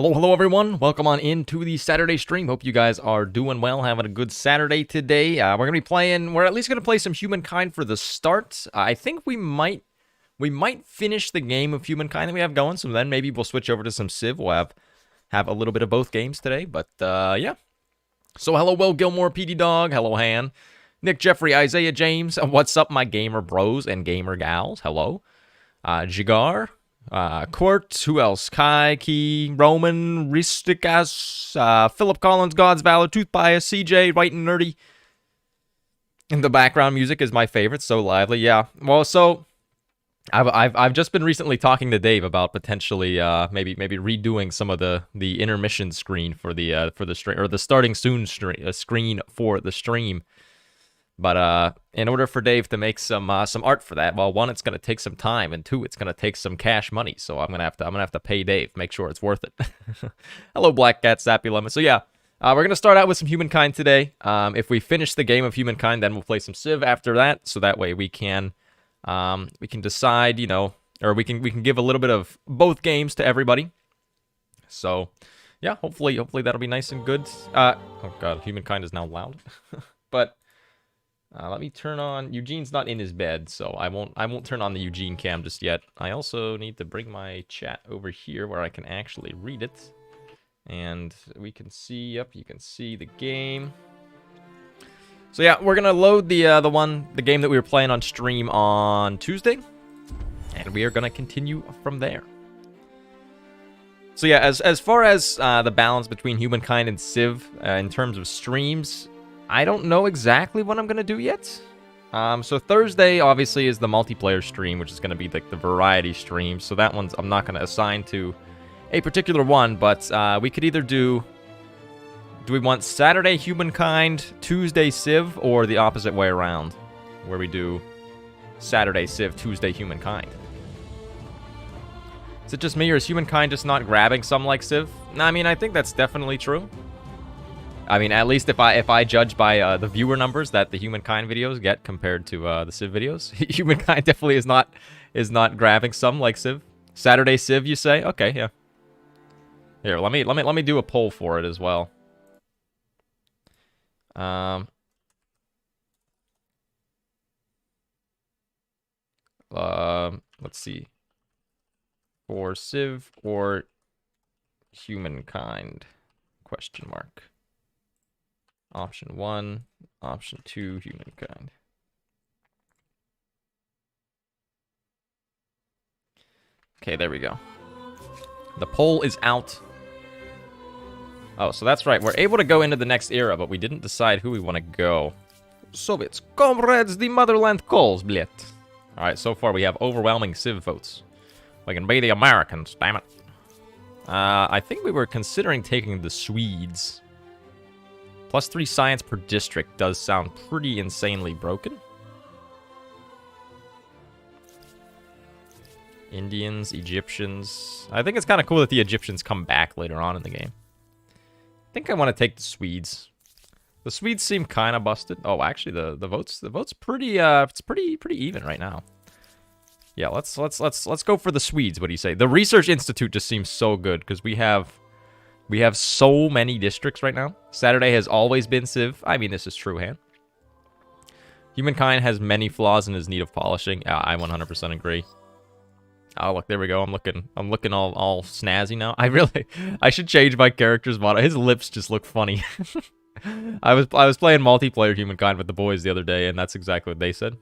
Hello everyone. Welcome on into the Saturday stream. Hope you guys are doing well, having a good Saturday today. We're gonna be playing. We're at least gonna play some Humankind for the start. I think we might finish the game of Humankind that we have going. So then maybe we'll switch over to some Civ. We'll have a little bit of both games today. But yeah. So hello, Will Gilmore, PD Dog. Hello, Han, Nick, Jeffrey, Isaiah, James. What's up, my gamer bros and gamer gals? Hello, Jigar. Court, who else? Kai, Key, Roman, Ristikas, Philip Collins, God's Valor, Tooth Bias, CJ, White and Nerdy. And the background music is my favorite, so lively. Yeah. Well, so I've just been recently talking to Dave about potentially maybe redoing some of the intermission screen for the stream, or the starting soon screen for the stream. But in order for Dave to make some art for that, well, one, it's gonna take some time, and two, it's gonna take some cash money. So I'm gonna have to pay Dave, make sure it's worth it. Hello, Black Cat, Sappy Lemon. So yeah, we're gonna start out with some Humankind today. If we finish the game of Humankind, then we'll play some Civ after that. So that way we can decide, you know, or we can give a little bit of both games to everybody. So yeah, hopefully that'll be nice and good. Oh god, Humankind is now loud, but. Let me turn on. Eugene's not in his bed, so I won't turn on the Eugene cam just yet. I also need to bring my chat over here where I can actually read it, and we can see. Yep, you can see the game. So yeah, we're gonna load the game that we were playing on stream on Tuesday, and we are gonna continue from there. So yeah, as far as the balance between Humankind and Civ in terms of streams. I don't know exactly what I'm going to do yet. So Thursday, obviously, is the multiplayer stream, which is going to be like the variety stream. So that one's I'm not going to assign to a particular one, but we could either do we want Saturday Humankind, Tuesday Civ, or the opposite way around, where we do Saturday Civ, Tuesday Humankind? Is it just me, or is Humankind just not grabbing some like Civ? No, I mean, I think that's definitely true. I mean, at least if I judge by the viewer numbers that the Humankind videos get compared to the Civ videos, Humankind definitely is not grabbing some like Civ. Saturday Civ, you say? Okay, yeah. Here, let me do a poll for it as well. Let's see. For Civ or Humankind? Question mark. Option 1, option 2, Humankind. Okay, there we go. The poll is out. Oh, so that's right. We're able to go into the next era, but we didn't decide who we want to go. Soviets, comrades, the motherland calls, blit. Alright, so far we have overwhelming Civ votes. We can be the Americans, damn it. I think we were considering taking the Swedes. +3 science per district does sound pretty insanely broken. Indians, Egyptians. I think it's kind of cool that the Egyptians come back later on in the game. I think I want to take the Swedes. The Swedes seem kind of busted. Oh, actually, the votes pretty it's pretty even right now. Yeah, let's go for the Swedes. What do you say? The Research Institute just seems so good because we have so many districts right now. Saturday has always been Civ. I mean, this is true, Han. Humankind has many flaws and is need of polishing. I 100% agree. Oh, look, there we go. I'm looking all snazzy now. I should change my character's model. His lips just look funny. I was playing multiplayer Humankind with the boys the other day, and that's exactly what they said.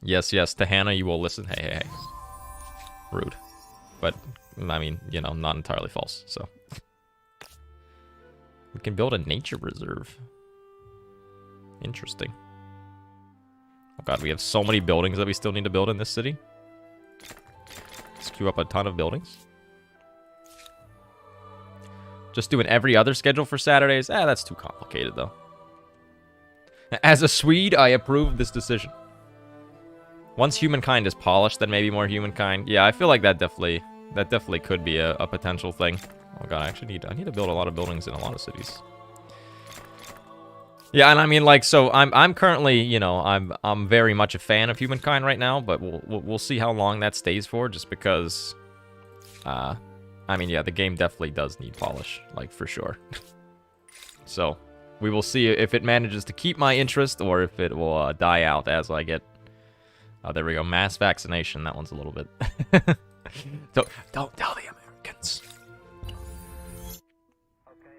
Yes, to Hannah, you will listen. Hey. Rude. But I mean, you know, not entirely false, so. We can build a nature reserve. Interesting. Oh god, we have so many buildings that we still need to build in this city. Let's queue up a ton of buildings. Just doing every other schedule for Saturdays? That's too complicated, though. As a Swede, I approve this decision. Once Humankind is polished, then maybe more Humankind. Yeah, I feel like that definitely could be a potential thing. Oh god, I need to build a lot of buildings in a lot of cities. Yeah, and I mean, like, so I'm currently, you know, I'm very much a fan of Humankind right now, but we'll see how long that stays for, just because I mean, yeah, the game definitely does need polish, like, for sure. So, we will see if it manages to keep my interest or if it will die out as I get... Oh, there we go. Mass vaccination. That one's a little bit... Don't tell the Americans.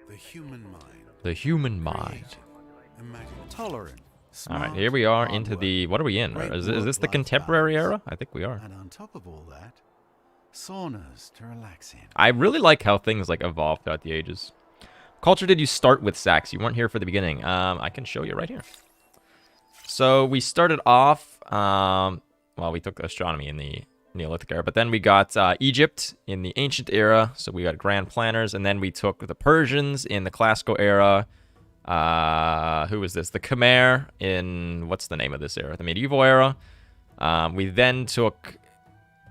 The human mind. The human mind. Tolerant. Alright, here we are into the... What are we in? Is this the contemporary era? I think we are. And on top of all that, saunas to relax in. I really like how things like evolve throughout the ages. Culture did you start with, Sax? You weren't here for the beginning. I can show you right here. So we started off... well, we took astronomy in the Neolithic era, but then we got Egypt in the ancient era, so we got grand planners, and then we took the Persians in the classical era. Who was this? The Khmer in, what's the name of this era? The medieval era. We then took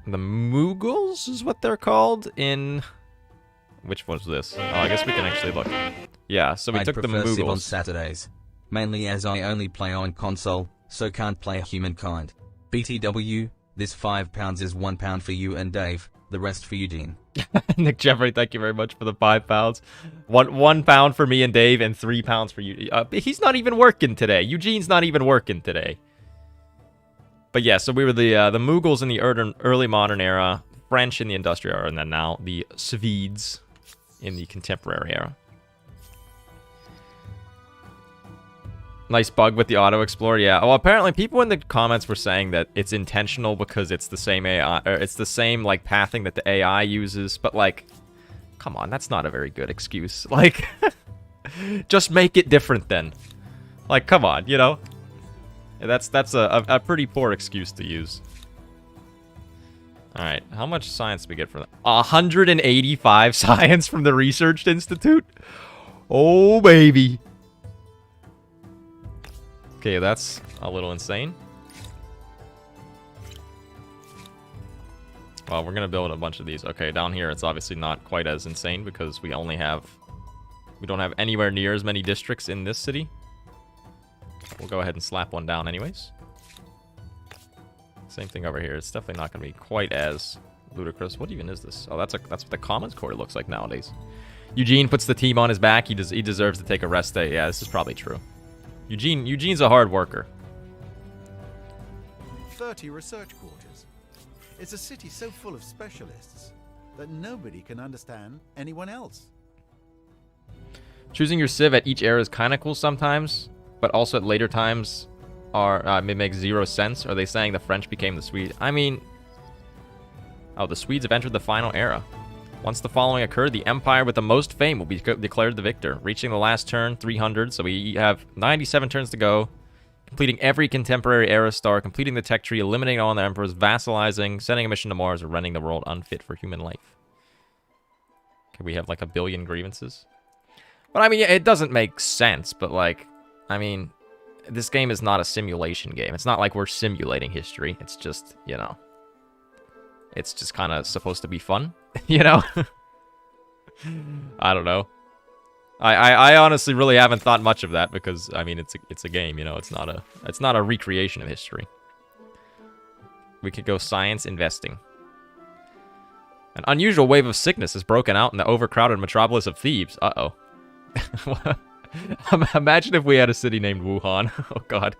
the Mughals, is what they're called, in... Which was this? Oh, I guess we can actually look. Yeah, so we took the prefer Civ on Mughals. Saturdays. Mainly as I only play on console, so can't play Humankind. BTW, this £5 is £1 for you and Dave, the rest for Eugene. Nick Jeffrey, thank you very much for the £5. £1 for me and Dave, and £3 for you. He's not even working today. Eugene's not even working today. But yeah, so we were the Mughals in the early modern era, French in the industrial era, and then now the Swedes in the contemporary era. Nice bug with the Auto Explorer, yeah. Well, apparently people in the comments were saying that it's intentional because it's the same AI, or it's the same, like, pathing that the AI uses, but, like, come on, that's not a very good excuse. Like, just make it different then. Like, come on, you know? That's a pretty poor excuse to use. Alright, how much science do we get from that? 185 science from the Research Institute? Oh, baby. Okay, that's a little insane. Well, we're gonna build a bunch of these. Okay, down here it's obviously not quite as insane because we don't have anywhere near as many districts in this city. We'll go ahead and slap one down anyways. Same thing over here. It's definitely not gonna be quite as ludicrous. What even is this? Oh, that's what the Commons Core looks like nowadays. Eugene puts the team on his back. He deserves to take a rest day. Yeah, this is probably true. Eugene's a hard worker. 30 research quarters. It's a city so full of specialists that nobody can understand anyone else. Choosing your civ at each era is kind of cool sometimes, but also at later times may make zero sense. Are they saying the French became the Swedes? I mean, oh, the Swedes have entered the final era. Once the following occurred, the empire with the most fame will be declared the victor, reaching the last turn, 300, so we have 97 turns to go, completing every contemporary era star, completing the tech tree, eliminating all the emperors, vassalizing, sending a mission to Mars, or rendering the world unfit for human life. Okay, we have like 1 billion grievances. But I mean, it doesn't make sense, but like, I mean, this game is not a simulation game. It's not like we're simulating history. It's just, you know, it's just kind of supposed to be fun, you know? I don't know. I honestly really haven't thought much of that because, I mean, it's a game, you know? It's not a recreation of history. We could go science investing. An unusual wave of sickness has broken out in the overcrowded metropolis of Thebes. Uh-oh. Imagine if we had a city named Wuhan. Oh, God.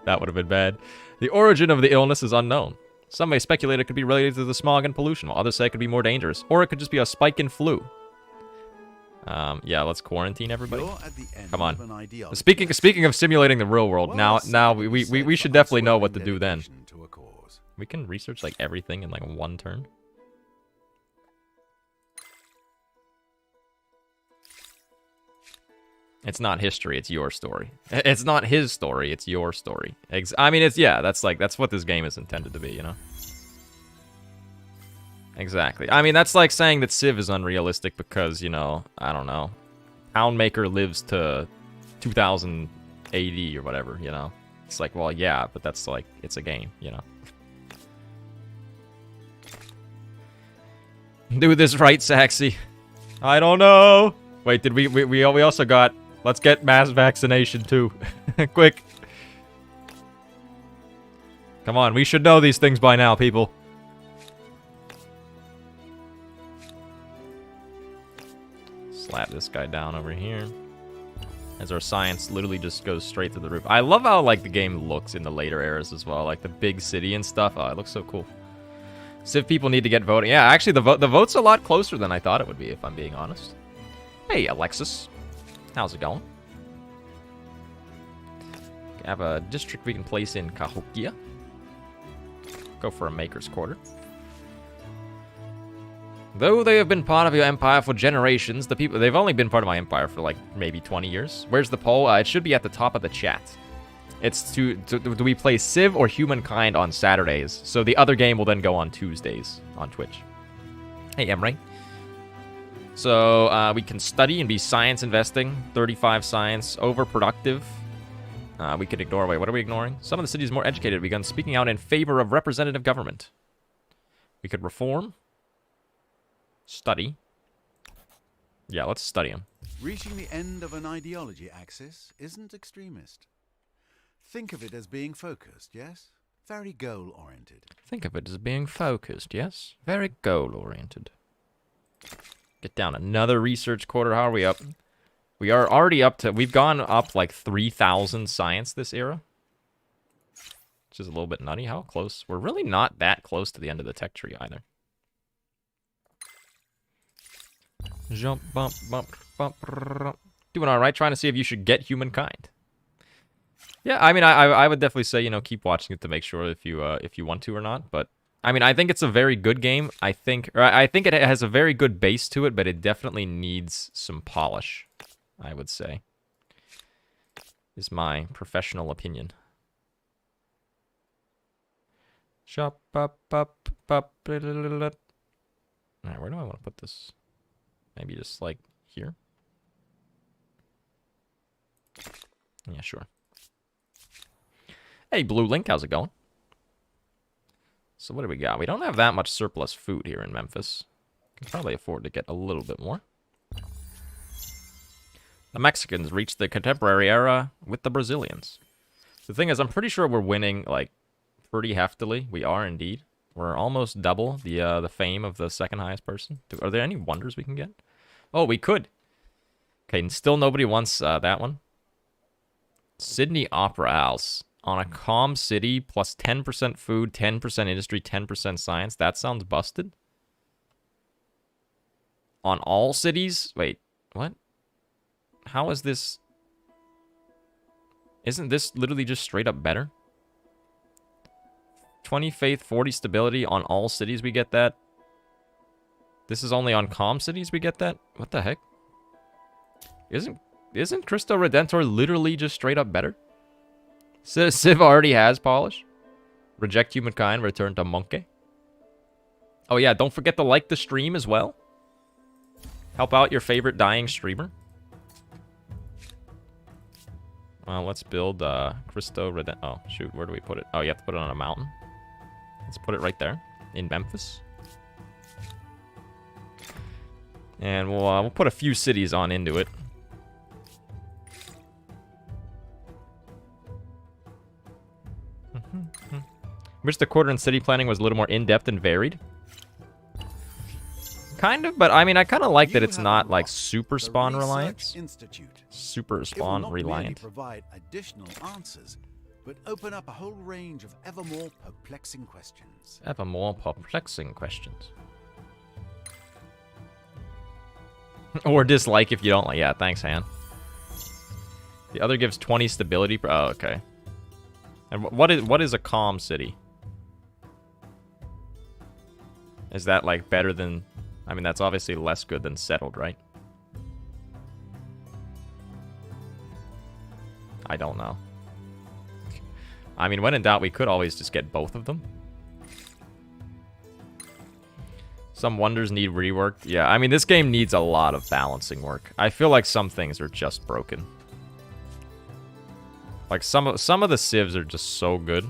That would have been bad. The origin of the illness is unknown. Some may speculate it could be related to the smog and pollution, while others say it could be more dangerous. Or it could just be a spike in flu. Yeah, let's quarantine everybody. Come on. Speaking of simulating the real world, now we should definitely know what to do then. We can research like everything in like 1 turn. It's not history, it's your story. It's not his story, it's your story. I mean, that's what this game is intended to be, you know? Exactly. I mean, that's like saying that Civ is unrealistic because, you know, I don't know. Poundmaker lives to 2000 AD or whatever, you know? It's like, well, yeah, but that's like, it's a game, you know? Do this right, Saxy. I don't know. Wait, did we also got... Let's get mass vaccination, too. Quick. Come on, we should know these things by now, people. slap this guy down over here. As our science literally just goes straight to the roof. I love how, like, the game looks in the later eras as well. Like, the big city and stuff. Oh, it looks so cool. Civ people need to get voting. Yeah, actually, the vote's a lot closer than I thought it would be, if I'm being honest. Hey, Alexis. How's it going? We have a district we can place in Cahokia. Go for a Maker's Quarter. Though they have been part of your empire for generations, the people, they've only been part of my empire for like maybe 20 years. Where's the poll? It should be at the top of the chat. It's do we play Civ or Humankind on Saturdays? So the other game will then go on Tuesdays on Twitch. Hey, Emre. So we can study and be science investing. 35 science, overproductive. We can ignore, wait, what are we ignoring? Some of the cities more educated have begun speaking out in favor of representative government. We could reform. Study. Yeah, let's study them. Reaching the end of an ideology axis isn't extremist. Think of it as being focused, yes? Very goal-oriented. Think of it as being focused, yes? Very goal-oriented. Get down another research quarter. How are we up? We are already up to... We've gone up like 3,000 science this era. Which is a little bit nutty. How close? We're really not that close to the end of the tech tree either. Jump, bump, bump, bump, bump. Doing all right. Trying to see if you should get Humankind. Yeah, I mean, I would definitely say, you know, keep watching it to make sure if you want to or not. But I mean, I think it's a very good game. I think it has a very good base to it, but it definitely needs some polish, I would say. Is my professional opinion. Shop up up up. All right, where do I want to put this? Maybe just like here. Yeah, sure. Hey, Blue Link, how's it going? So what do we got? We don't have that much surplus food here in Memphis. Can probably afford to get a little bit more. The Mexicans reached the contemporary era with the Brazilians. The thing is, I'm pretty sure we're winning, like, pretty heftily. We are indeed. We're almost double the fame of the second highest person. Are there any wonders we can get? Oh, we could. Okay, and still nobody wants that one. Sydney Opera House. On a calm city, plus 10% food, 10% industry, 10% science. That sounds busted. On all cities? Wait, what? How is this? Isn't this literally just straight up better? 20 faith, 40 stability. On all cities we get that. This is only on calm cities we get that? What the heck? Isn't Cristo Redentor literally just straight up better? Civ already has polish. Reject Humankind, return to Monkey. Oh yeah, don't forget to like the stream as well. Help out your favorite dying streamer. Well, let's build Cristo Redentor. Oh, shoot, where do we put it? Oh, you have to put it on a mountain. Let's put it right there in Memphis. And we'll put a few cities on into it. Wish the quarter and city planning was a little more in-depth and varied. Kind of, but I mean, I kind of like that it's not like super spawn reliant. Super spawn reliant. Provide additional answers, but open up a whole range of ever more perplexing questions. Ever more perplexing questions. Or dislike if you don't like. Yeah, thanks, Han. The other gives 20 stability. Oh, okay. And what is a calm city? Is that like better than? I mean, that's obviously less good than settled, right? I don't know. I mean, when in doubt, we could always just get both of them. Some wonders need reworked. Yeah, I mean, this game needs a lot of balancing work. I feel like some things are just broken. Like some of the civs are just so good.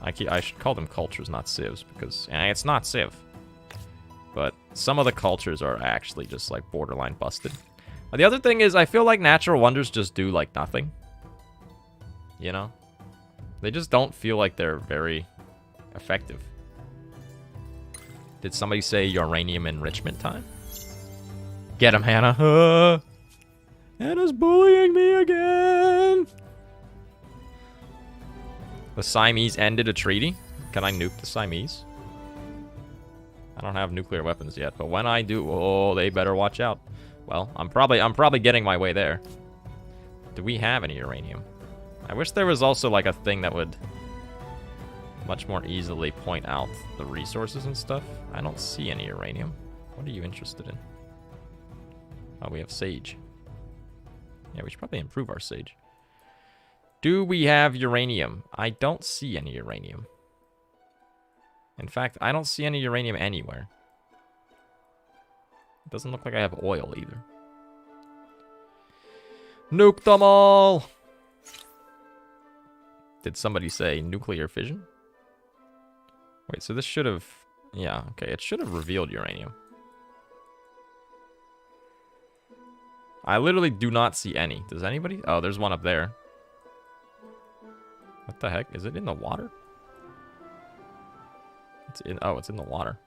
I should call them cultures, not civs, because it's not civ. But some of the cultures are actually just like borderline busted. The other thing is, I feel like natural wonders just do like nothing. You know? They just don't feel like they're very effective. Did somebody say uranium enrichment time? Get him, Hannah. Hannah's bullying me again. The Siamese ended a treaty. Can I nuke the Siamese? I don't have nuclear weapons yet, but when I do, oh, they better watch out. Well, I'm probably getting my way there. Do we have any uranium? I wish there was also like a thing that would much more easily point out the resources and stuff. I don't see any uranium. What are you interested in? Oh, we have sage. Yeah, we should probably improve our sage. Do we have uranium? I don't see any uranium. In fact, I don't see any uranium anywhere. It doesn't look like I have oil either. Nuke them all! Did somebody say nuclear fission? Wait, so this should have... Yeah, okay, it should have revealed uranium. I literally do not see any. Does anybody? Oh, there's one up there. What the heck? Is it in the water? It's in... Oh, it's in the water.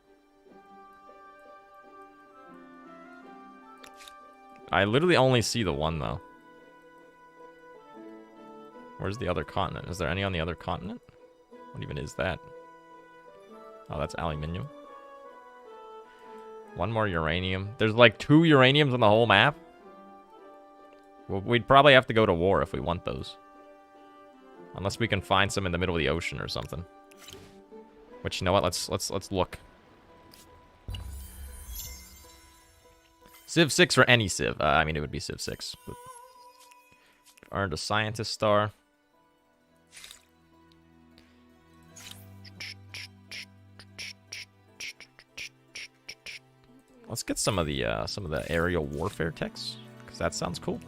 I literally only see the one, though. Where's the other continent? Is there any on the other continent? What even is that? Oh, that's aluminium. One more uranium. There's like 2 uraniums on the whole map? Well, we'd probably have to go to war if we want those. Unless we can find some in the middle of the ocean or something. Which, you know what? Let's look. Civ 6 or any Civ. I mean, it would be Civ 6. But earned a scientist star. Let's get some of the aerial warfare techs, because that sounds cool.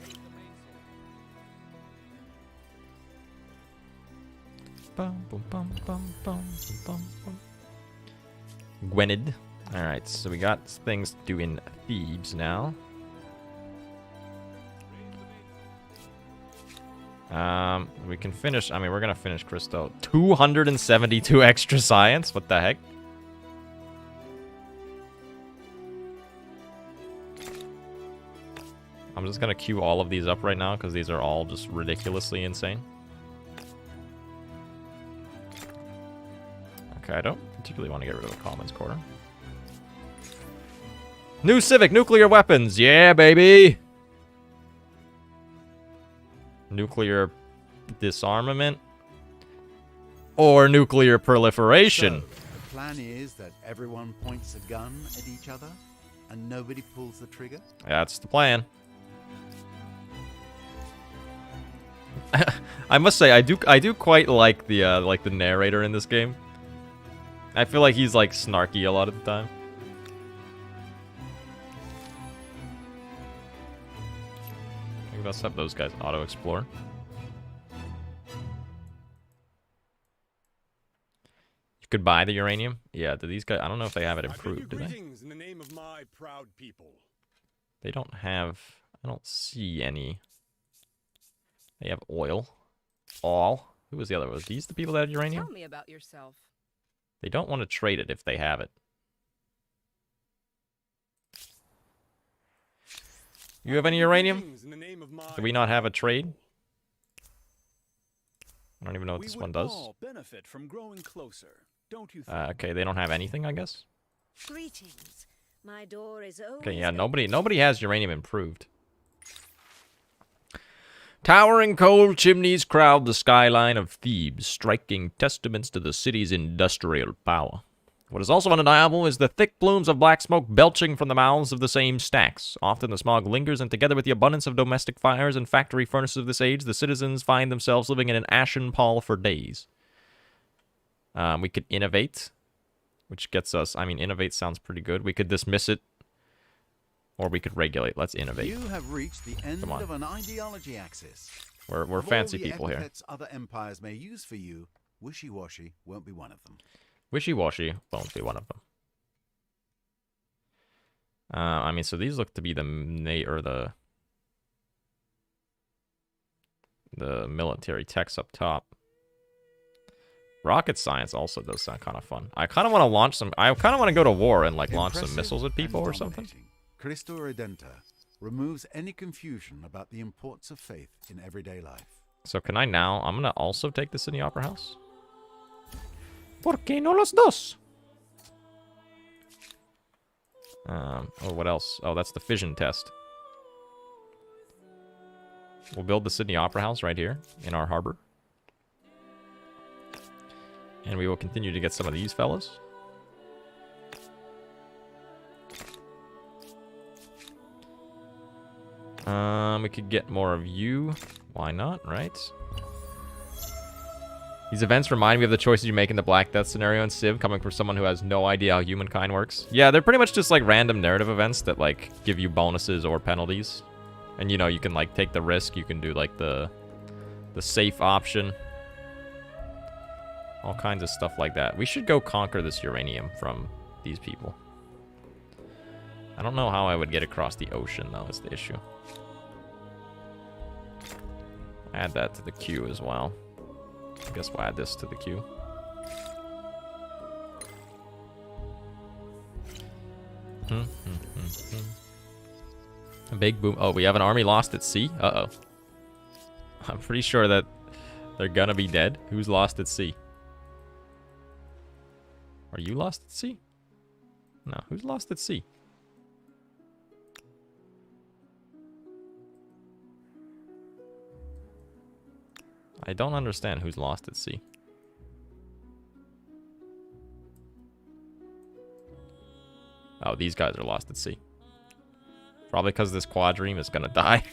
Gwynedd. Alright, so we got things to do in Thebes now. We can finish... I mean, we're gonna finish Christo. 272 extra science? What the heck? I'm just gonna queue all of these up right now, because these are all just ridiculously insane. Okay, I don't particularly want to get rid of the Commons Quarter. New Civic, nuclear weapons! Yeah, baby! Nuclear disarmament? Or nuclear proliferation? So, the plan is that everyone points a gun at each other, and nobody pulls the trigger? That's the plan. I must say, I do quite like the narrator in this game. I feel like he's like snarky a lot of the time. Maybe let's have those guys auto explore. You could buy the uranium. Yeah, do these guys? I don't know if they have it improved. Do they? In the name of my proud people. They don't have. I don't see any. They have oil. All. Who was the other? Was these the people that had uranium? Tell me about yourself. They don't want to trade it if they have it. You have any uranium? Do we not have a trade? I don't even know what this one does. Benefit from growing closer, don't you think? Okay, they don't have anything, I guess. Greetings. My door is open. Okay, yeah, nobody has uranium improved. Towering coal chimneys crowd the skyline of Thebes, striking testaments to the city's industrial power. What is also undeniable is the thick plumes of black smoke belching from the mouths of the same stacks. Often the smog lingers, and together with the abundance of domestic fires and factory furnaces of this age, the citizens find themselves living in an ashen pall for days. We could innovate, which gets us... I mean, innovate sounds pretty good. We could dismiss it. Or we could regulate. Let's innovate. You have reached the end of an ideology axis. We're fancy people here. Other empires may use for you, wishy-washy won't be one of them. Wishy-washy won't be one of them. I mean, so these look to be the military techs up top. Rocket science also does sound kind of fun. I kind of want to launch some... I kind of want to go to war and like launch some missiles at people or something. Cristo Redenta removes any confusion about the importance of faith in everyday life. So can I now? I'm gonna also take the Sydney Opera House. ¿Por qué no los dos? Oh, what else? Oh, that's the fission test. We'll build the Sydney Opera House right here in our harbor. And we will continue to get some of these fellas. We could get more of you. Why not, right? These events remind me of the choices you make in the Black Death scenario in Civ, coming from someone who has no idea how Humankind works. Yeah, they're pretty much just like random narrative events that like give you bonuses or penalties. And you know, you can like take the risk, you can do like the safe option. All kinds of stuff like that. We should go conquer this uranium from these people. I don't know how I would get across the ocean though, is the issue. Add that to the queue as well. I guess we'll add this to the queue. A big boom. Oh, we have an army lost at sea? Uh-oh. I'm pretty sure that they're gonna be dead. Who's lost at sea? Are you lost at sea? No, who's lost at sea? I don't understand who's lost at sea. Oh, these guys are lost at sea. Probably because this quadrime is gonna die.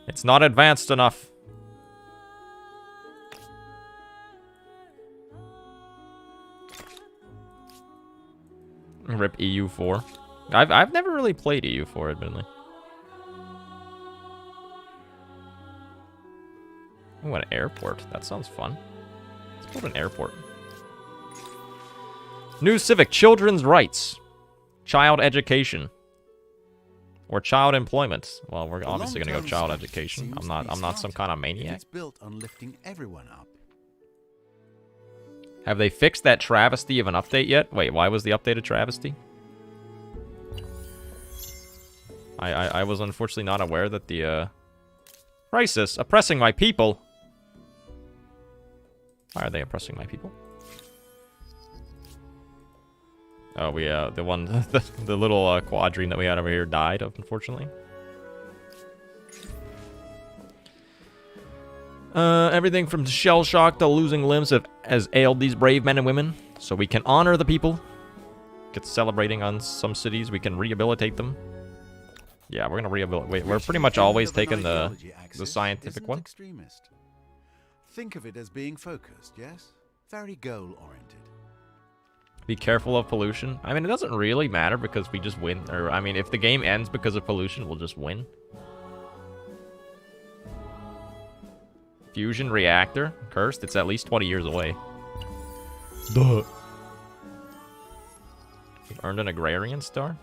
It's not advanced enough. Rip EU4. I've never really played EU4, admittedly. Oh, an airport. That sounds fun. Let's build an airport. New civic, children's rights. Child education. Or child employment. Well, we're obviously gonna go child education. I'm not some kind of maniac. It's built on lifting everyone up. Have they fixed that travesty of an update yet? Wait, why was the update a travesty? I was unfortunately not aware that the crisis oppressing my people. Why are they oppressing my people? Oh, we the one the little quadrine that we had over here died, unfortunately. Everything from shell shock to losing limbs has ailed these brave men and women, so we can honor the people. Get celebrating on some cities. We can rehabilitate them. Yeah, we're gonna rehabilitate. Wait, we're pretty much always taking the scientific one. Extremist. Think of it as being focused, yes? Very goal-oriented. Be careful of pollution. I mean, it doesn't really matter because we just win. Or, I mean, if the game ends because of pollution, we'll just win. Fusion reactor. Cursed. It's at least 20 years away. Duh. We've earned an agrarian star.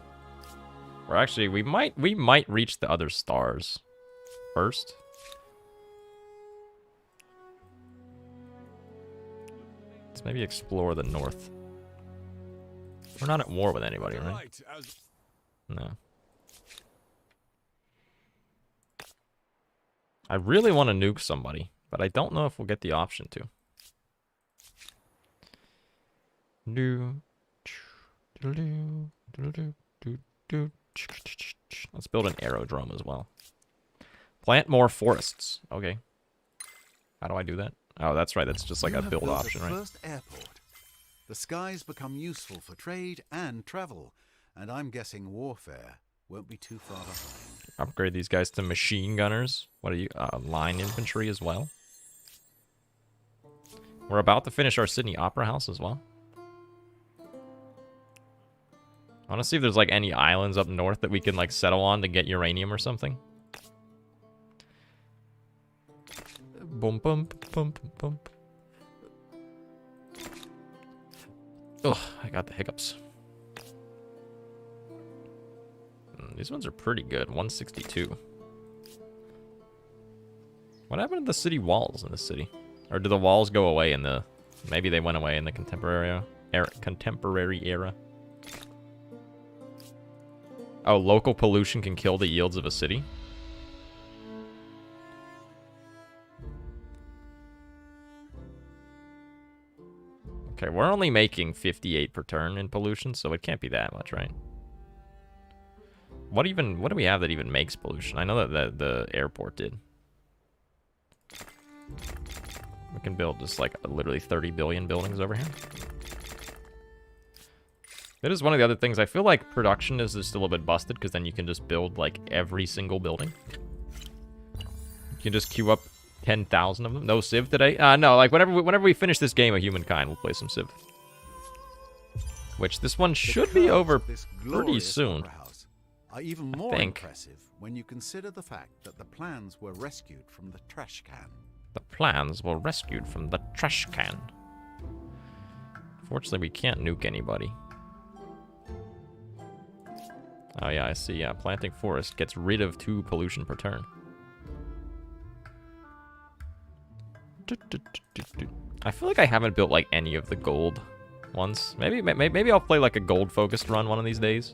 Or actually, we might reach the other stars first. Let's maybe explore the north. We're not at war with anybody, right? No. I really want to nuke somebody, but I don't know if we'll get the option to. Let's build an aerodrome as well. Plant more forests. Okay. How do I do that? Oh, that's right. That's just like a build option, right? First airport. The skies become useful for trade and travel, and I'm guessing warfare won't be too far behind. Upgrade these guys to machine gunners. What are you? Line infantry as well. We're about to finish our Sydney Opera House as well. I want to see if there's like any islands up north that we can like settle on to get uranium or something. Boom, boom, boom, boom, boom. Ugh, I got the hiccups. These ones are pretty good. 162. What happened to the city walls in this city? Or do the walls go away in the... Maybe they went away in the contemporary era. Oh, local pollution can kill the yields of a city. Okay, we're only making 58 per turn in pollution, so it can't be that much, right? What do we have that even makes pollution? I know that the airport did. We can build just like literally 30 billion buildings over here. That is one of the other things. I feel like production is just a little bit busted because then you can just build like every single building. You can just queue up 10,000 of them. No Civ today? No, like whenever we finish this game of Humankind, we'll play some Civ. Which this one should be over pretty soon. Are even more impressive when you consider the fact that the plans were rescued from the trash can. The plans were rescued from the trash can. Fortunately, we can't nuke anybody. Oh yeah, I see. Yeah, planting forest gets rid of 2 pollution per turn. I feel like I haven't built like any of the gold ones. Maybe I'll play like a gold focused run one of these days,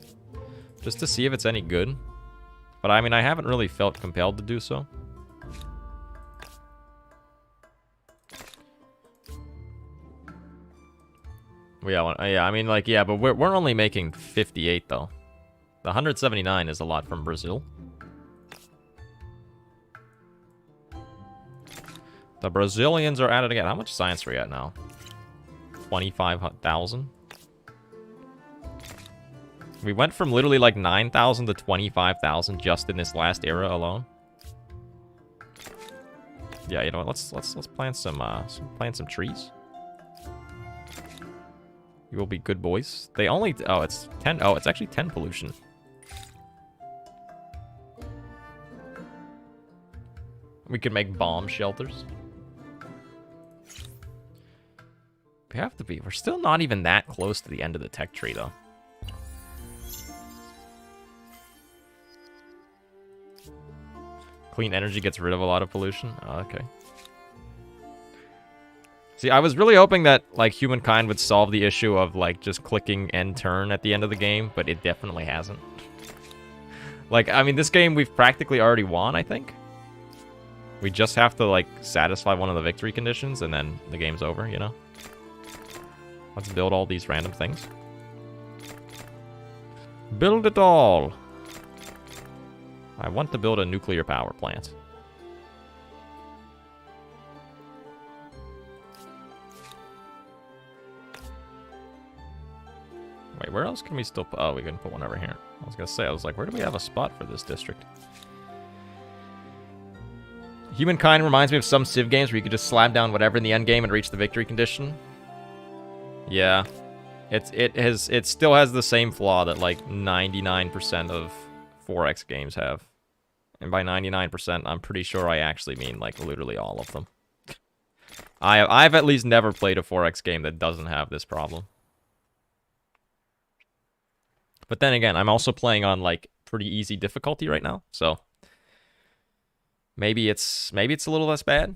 just to see if it's any good. But I mean, I haven't really felt compelled to do so. Yeah, I mean, like, yeah, but we're only making 58 though. The 179 is a lot from Brazil. The Brazilians are at it again. How much science are we at now? 25,000. We went from literally like 9,000 to 25,000 just in this last era alone. Yeah, you know what? Let's plant some trees. You will be good boys. They only it's 10. Oh, it's actually 10 pollution. We could make bomb shelters. We have to be. We're still not even that close to the end of the tech tree, though. Clean energy gets rid of a lot of pollution. Oh, okay. See, I was really hoping that, like, Humankind would solve the issue of, like, just clicking end turn at the end of the game, but it definitely hasn't. Like, I mean, this game we've practically already won, I think. We just have to, like, satisfy one of the victory conditions, and then the game's over, you know? Let's build all these random things. Build it all! I want to build a nuclear power plant. Wait, where else can we still put... Oh, we can put one over here. I was gonna say, I was like, where do we have a spot for this district? Humankind reminds me of some Civ games where you could just slam down whatever in the end game and reach the victory condition. Yeah. It still has the same flaw that like 99% of 4X games have. And by 99%, I'm pretty sure I actually mean like literally all of them. I've at least never played a 4X game that doesn't have this problem. But then again, I'm also playing on like pretty easy difficulty right now, so maybe it's a little less bad.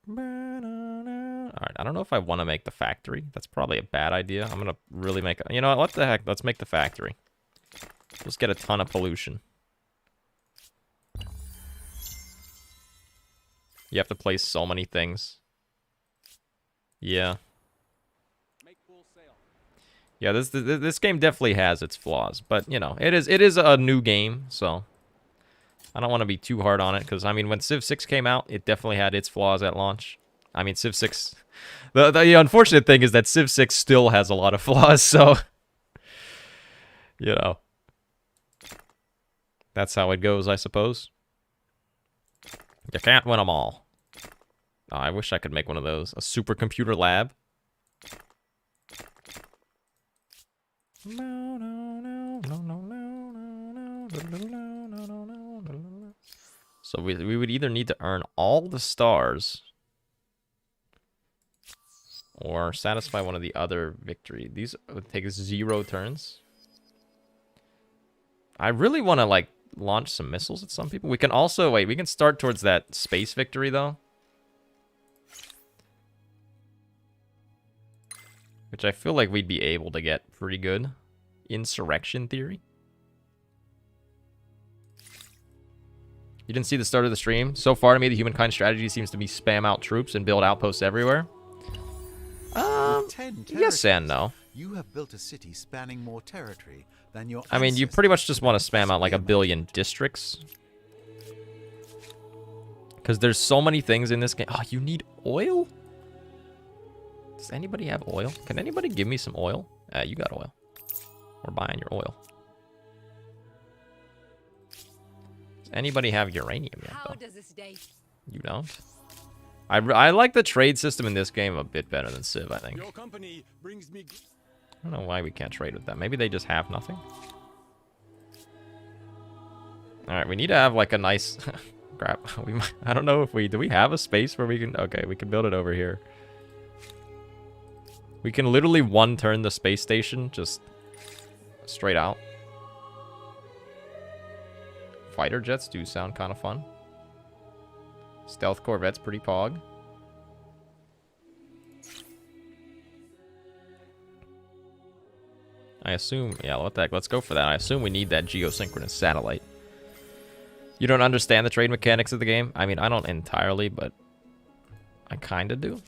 Alright, I don't know if I want to make the factory. That's probably a bad idea. I'm gonna really make... You know what the heck? Let's make the factory. Let's get a ton of pollution. You have to place so many things. Yeah. Yeah, this game definitely has its flaws, but you know, it is a new game, so I don't want to be too hard on it, because I mean, when Civ 6 came out, it definitely had its flaws at launch. I mean, Civ 6... The unfortunate thing is that Civ 6 still has a lot of flaws, so... You know. That's how it goes, I suppose. You can't win them all. Oh, I wish I could make one of those. A supercomputer lab. So we would either need to earn all the stars or satisfy one of the other victory. These would take 0 turns. I really want to like launch some missiles at some people. We can also wait. We can start towards that space victory though. Which I feel like we'd be able to get pretty good. Insurrection theory. You didn't see the start of the stream? So far to me, the Humankind strategy seems to be spam out troops and build outposts everywhere. Yes and no. You have built a city spanning more territory than your I mean, you pretty much just want to spam out like a billion districts. Because there's so many things in this game. Oh, you need oil? Does anybody have oil? Can anybody give me some oil? You got oil. We're buying your oil. Does anybody have uranium yet, though? How does this day? You don't? I like the trade system in this game a bit better than Civ, I think. Your company brings me. I don't know why we can't trade with them. Maybe they just have nothing. Alright, we need to have like a nice... Crap. I don't know if we... Do we have a space where we can... Okay, we can build it over here. We can literally one-turn the space station just straight out. Fighter jets do sound kind of fun. Stealth Corvette's pretty pog. I assume... Yeah, what the heck? Let's go for that. I assume we need that geosynchronous satellite. You don't understand the trade mechanics of the game? I mean, I don't entirely, but I kind of do.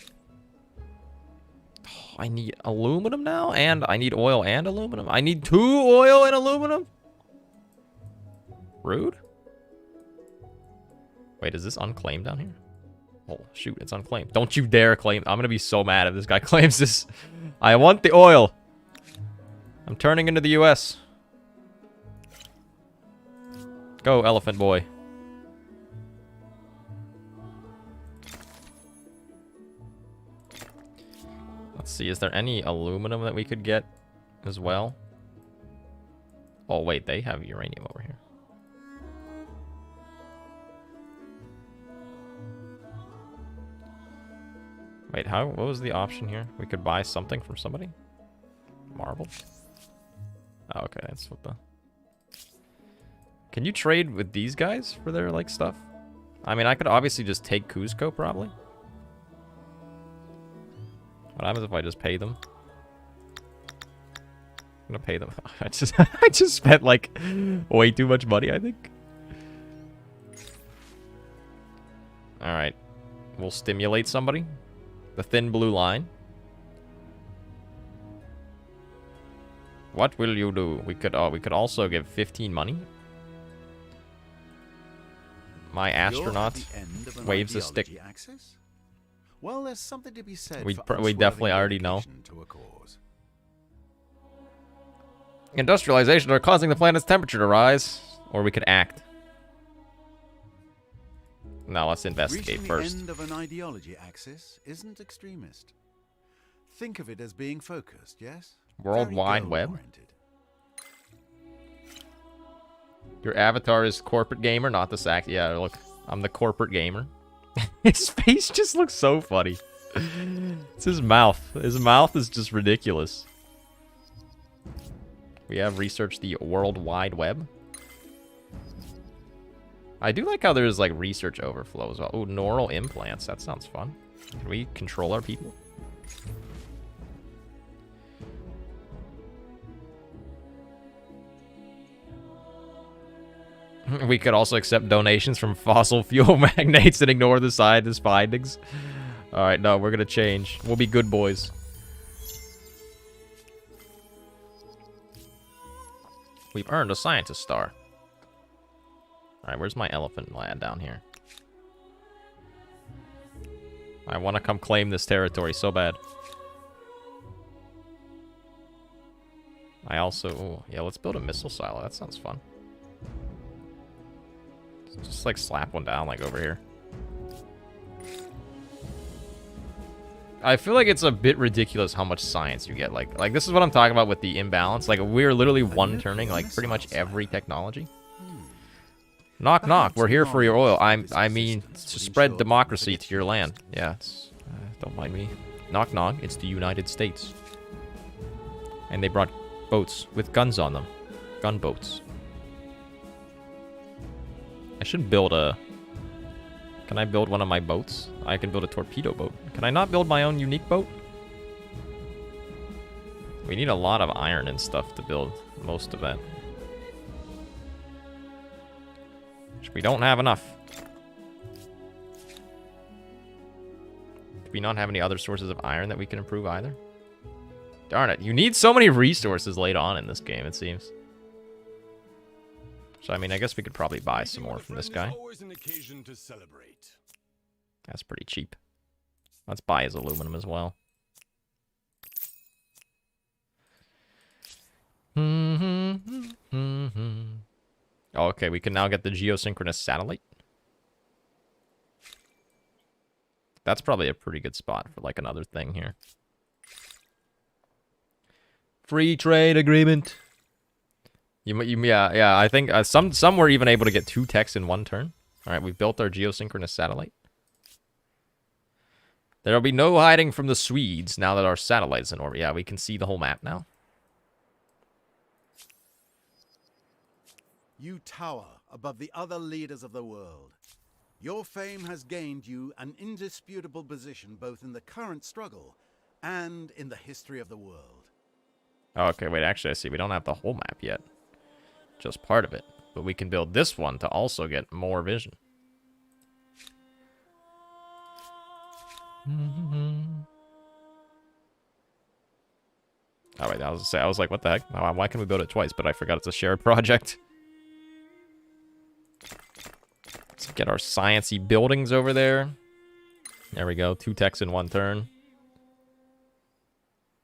Oh, I need aluminum now, and I need oil and aluminum. I need 2 oil and aluminum? Rude. Wait, is this unclaimed down here? Oh, shoot, it's unclaimed. Don't you dare claim. I'm going to be so mad if this guy claims this. I want the oil. I'm turning into the US. Go, elephant boy. Let's see, is there any aluminum that we could get as well? Oh, wait, they have uranium over here. Wait, what was the option here? We could buy something from somebody? Marble? Oh, okay, that's what the... Can you trade with these guys for their, like, stuff? I mean, I could obviously just take Cuzco, probably. What happens if I just pay them? I'm gonna pay them. I just spent, like, way too much money, I think. Alright. We'll stimulate somebody. The thin blue line. What will you do? We could also give 15 money. My astronaut waves a stick. Axis? Well, there's something to be said. We for definitely already know. to a cause. Industrialization are causing the planet's temperature to rise. Or we could act. Now let's investigate Reaching first. the end of an ideology axis isn't extremist. Think of it as being focused, yes? World Very Wide Web? goal-oriented. Your avatar is corporate gamer, not the sack. Yeah, look, I'm the corporate gamer. His face just looks so funny. It's his mouth. His mouth is just ridiculous. We have researched the World Wide Web. I do like how there's like research overflow as well. Oh, neural implants. That sounds fun. Can we control our people? We could also accept donations from fossil fuel magnates and ignore the scientist findings. Alright, no, we're gonna change. We'll be good boys. We've earned a scientist star. Alright, where's my elephant lad down here? I want to come claim this territory so bad. I also... Ooh, yeah, let's build a missile silo. That sounds fun. Just like slap one down like over here. I feel like it's a bit ridiculous how much science you get. Like this is what I'm talking about with the imbalance. Like we're literally one-turning like pretty much every technology. Knock knock. We're here for your oil. I mean to spread democracy to your land. Yeah, it's, don't mind me. Knock knock. It's the United States. And they brought boats with guns on them. Gunboats. I should build a... Can I build one of my boats? I can build a torpedo boat. Can I not build my own unique boat? We need a lot of iron and stuff to build most of that. Which we don't have enough. Do we not have any other sources of iron that we can improve either? Darn it. You need so many resources late on in this game, it seems. So, I mean, I guess we could probably buy some more from this guy. That's pretty cheap. Let's buy his aluminum as well. Oh, okay, we can now get the geosynchronous satellite. That's probably a pretty good spot for, like, another thing here. Free trade agreement. Yeah, I think some were even able to get 2 techs in 1 turn. All right, we've built our geosynchronous satellite. There'll be no hiding from the Swedes now that our satellite's in orbit. Yeah, we can see the whole map now. You tower above the other leaders of the world. Your fame has gained you an indisputable position both in the current struggle and in the history of the world. Oh, okay, wait, actually, I see. We don't have the whole map yet. Just part of it. But we can build this one to also get more vision. Oh, wait, I was like, what the heck? Why can we build it twice? But I forgot it's a shared project. Let's get our sciencey buildings over there. There we go. 2 techs in 1 turn.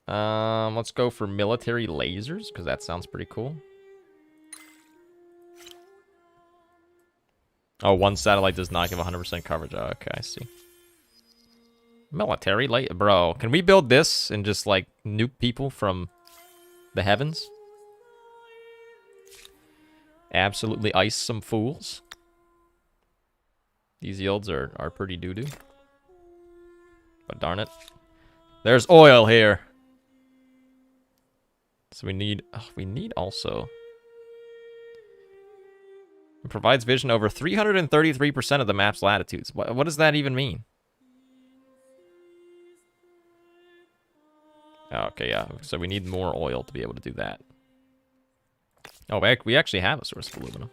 Let's go for military lasers, because that sounds pretty cool. Oh, 1 satellite does not give 100% coverage. Oh, okay, I see. Military laser. Bro, can we build this and just, like, nuke people from the heavens? Absolutely ice some fools. These yields are pretty doo-doo. But darn it. There's oil here. So we need also. It provides vision over 333% of the map's latitudes. What does that even mean? Oh, okay, yeah. So we need more oil to be able to do that. Oh, we actually have a source of aluminum.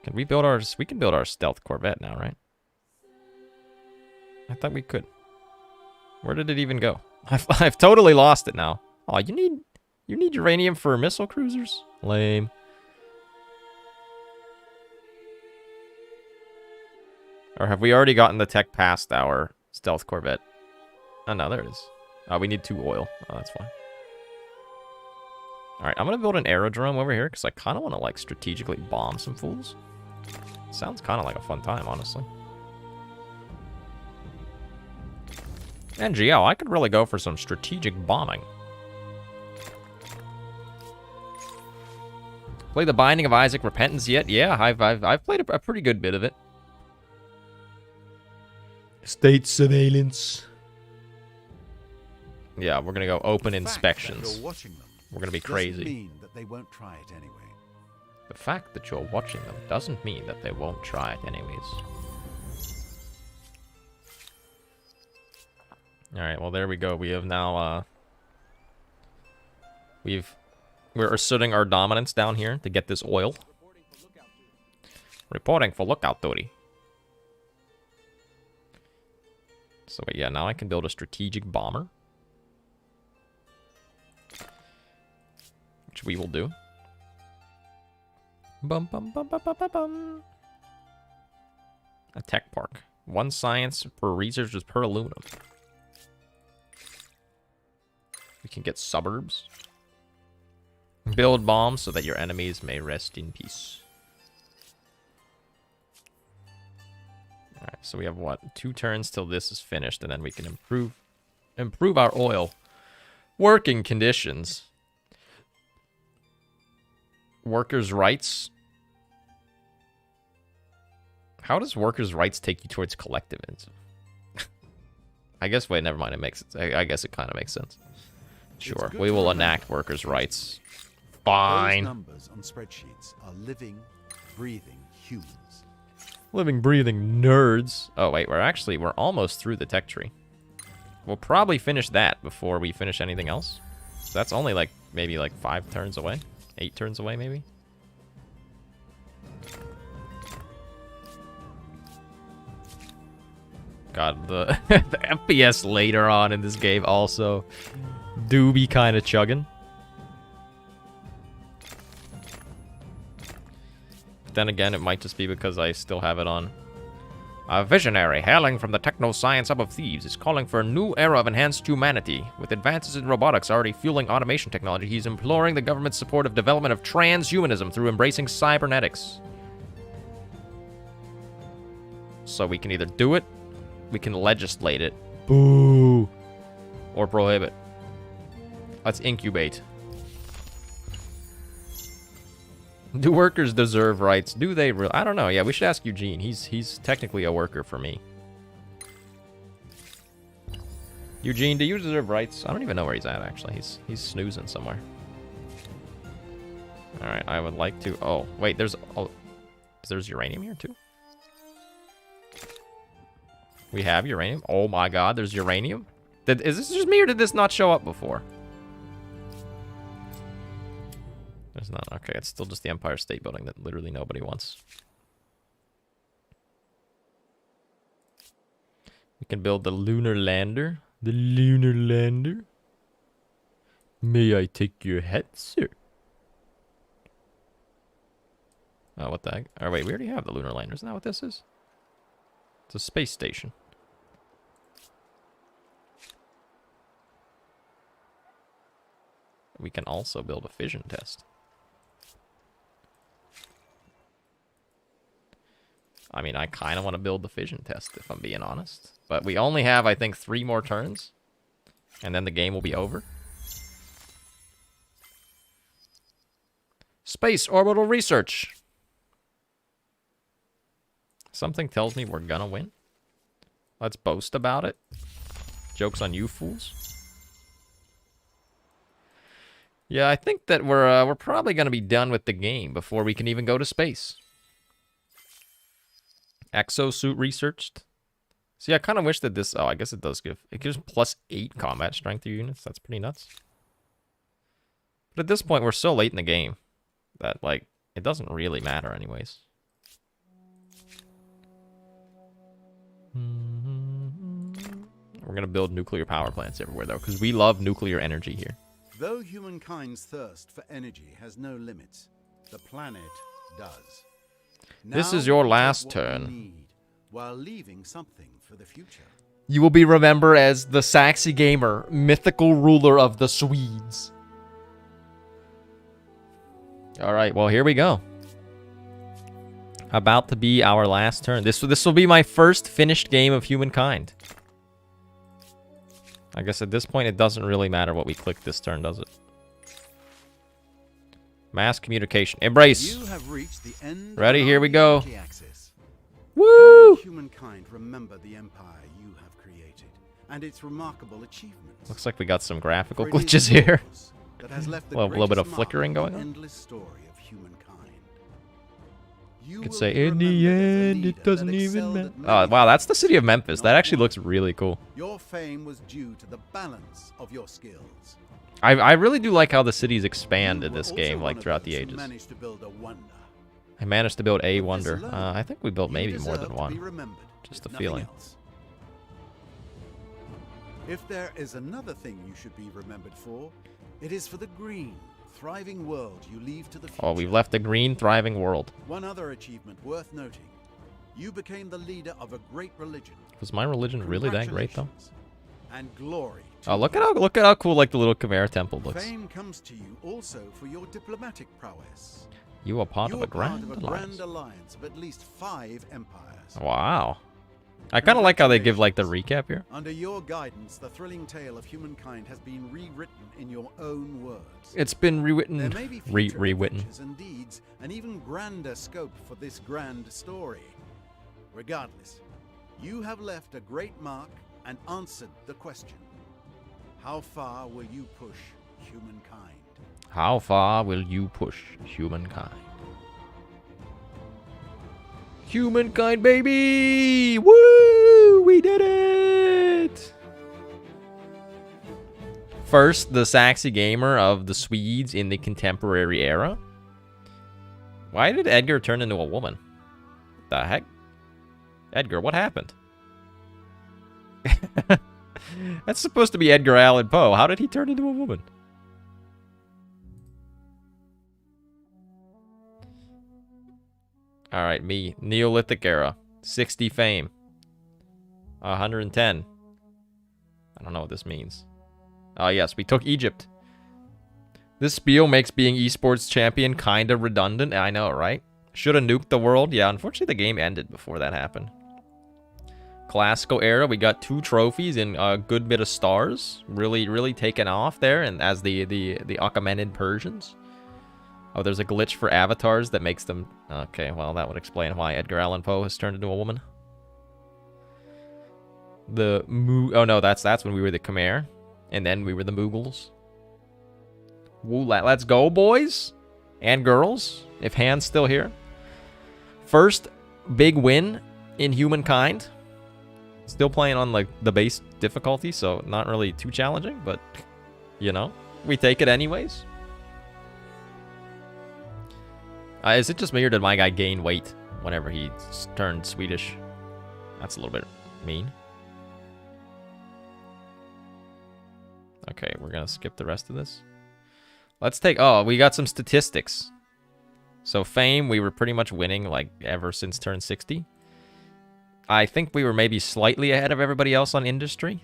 Can we build our... We can build our stealth corvette now, right? I thought we could. Where did it even go? I've totally lost it now. Oh, you need uranium for missile cruisers? Lame. Or have we already gotten the tech past our stealth corvette? Oh, no, there it is. Oh, we need 2 oil. Oh, that's fine. Alright, I'm gonna build an aerodrome over here, because I kind of want to, like, strategically bomb some fools. Sounds kind of like a fun time, honestly. And GL, I could really go for some strategic bombing. Play The Binding of Isaac Repentance yet? Yeah, I've played a pretty good bit of it. State surveillance. Yeah, we're gonna go open inspections. We're gonna be crazy. Mean that they won't try it anyway. The fact that you're watching them doesn't mean that they won't try it anyways. Alright, well there we go. We have now we're asserting our dominance down here to get this oil. Reporting for lookout duty. So yeah, now I can build a strategic bomber. Which we will do. Bum, bum, bum, bum, bum, bum, bum. A tech park. 1 science per researchers per aluminum. We can get suburbs. Build bombs so that your enemies may rest in peace. Alright, so we have what? 2 turns till this is finished, and then we can improve our oil working conditions. Workers' rights. How does workers' rights take you towards collectivism? I guess, wait, never mind. It makes it. I guess it kind of makes sense. Sure, we will enact workers' rights. Fine. Those numbers on spreadsheets are living, breathing humans. Living, breathing nerds. Oh wait, we're almost through the tech tree. we'll probably finish that before we finish anything else. So that's only like maybe like 5 turns away, 8 turns away maybe. God, the the FPS later on in this game also do be kind of chugging. But then again, it might just be because I still have it on. A visionary hailing from the techno-science hub of Thieves is calling for a new era of enhanced humanity. With advances in robotics already fueling automation technology, he's imploring the government's support of development of transhumanism through embracing cybernetics. So we can either do it, we can legislate it, boo, or prohibit. Let's incubate. Do workers deserve rights? Do they really? I don't know. Yeah, we should ask Eugene. He's technically a worker for me. Eugene, do you deserve rights? I don't even know where he's at, actually. He's snoozing somewhere. Alright, I would like to... Oh, wait, there's uranium here, too? We have uranium? Oh my god, there's uranium? Is this just me, or did this not show up before? There's not. Okay, it's still just the Empire State Building that literally nobody wants. We can build the lunar lander. The lunar lander. May I take your hat, sir? Oh, what the heck? Oh, wait, we already have the lunar lander. Isn't that what this is? It's a space station. We can also build a fission test. I mean, I kind of want to build the fission test, if I'm being honest. But we only have, I think, 3 more turns. And then the game will be over. Space orbital research. Something tells me we're gonna win. Let's boast about it. Joke's on you fools. Yeah, I think that we're probably gonna be done with the game before we can even go to space. Exosuit researched. See, I kind of wish that this... Oh, I guess it does give... It gives +8 combat strength to units. That's pretty nuts. But at this point, we're so late in the game that, like, it doesn't really matter anyways. We're going to build nuclear power plants everywhere, though, because we love nuclear energy here. Though humankind's thirst for energy has no limits, the planet does. This Now is your we last take what we turn. need, while leaving something for the future. You will be remembered as the Saxy Gamer, mythical ruler of the Swedes. Alright, well, here we go. About to be our last turn. This will be my first finished game of Humankind. I guess at this point, it doesn't really matter what we click this turn, does it? Mass communication. Embrace. You have reached the end. Ready? Of Here we go. the axis. Woo! Humankind remember the empire you have created and its remarkable achievements. Looks like we got some graphical For it is glitches here. yours that has left the Well, a little bit of greatest flickering mark going on. the endless story of humankind. You Could will say, be in the remembered as a end, leader it doesn't that even excelled matter. at Oh, many wow, that's the things, city of Memphis. That not actually one. looks really cool. Your fame was due to the balance of your skills. I really do like how the cities expand You in were this also game, one like of throughout the those who ages. managed to build a wonder. I managed to build a With this wonder. alone, I think we built You maybe more deserve than to be one. remembered, Just if a nothing feeling. else. If there is another thing you should be remembered for, it is for the green, thriving world you leave to the future. Oh, we've left a green, thriving world. One other achievement worth noting. You became the leader of a great religion. Was my religion really that great, though? Congratulations. And glory to Oh, look you. at how cool, like, the little Khmer temple looks. Fame comes to you also for your diplomatic prowess. You are part You of a are part grand of a alliance. grand alliance of at least 5 empires. Wow. I kind of like how they give, like, the recap here. Under your guidance, the thrilling tale of humankind has been rewritten in your own words. It's been rewritten. There may be future Rewritten. adventures and deeds, and even grander scope for this grand story. Regardless, you have left a great mark and answered the question. How far will you push humankind? How far will you push humankind? Humankind, baby! Woo! We did it! First, the sexy gamer of the Swedes in the contemporary era. Why did Edgar turn into a woman? The heck? Edgar, what happened? That's supposed to be Edgar Allan Poe. How did he turn into a woman? Alright, me. Neolithic era. 60 fame. 110. I don't know what this means. Oh, yes, we took Egypt. This spiel makes being esports champion kind of redundant. I know, right? Should have nuked the world. Yeah, unfortunately, the game ended before that happened. Classical era, we got 2 trophies and a good bit of stars. Really taken off there, and as the Achaemenid Persians. Oh, there's a glitch for avatars that makes them... Okay, well, that would explain why Edgar Allan Poe has turned into a woman. Oh, no, that's when we were the Khmer. And then we were the Mughals. Woo, let's go, boys. And girls, if Han's still here. First big win in Humankind. Still playing on, like, the base difficulty, so not really too challenging, but, you know, we take it anyways. Is it just me, or did my guy gain weight whenever he turned Swedish? That's a little bit mean. Okay, we're gonna skip the rest of this. Let's take... Oh, we got some statistics. So fame, we were pretty much winning, like, ever since turn 60. I think we were maybe slightly ahead of everybody else on industry.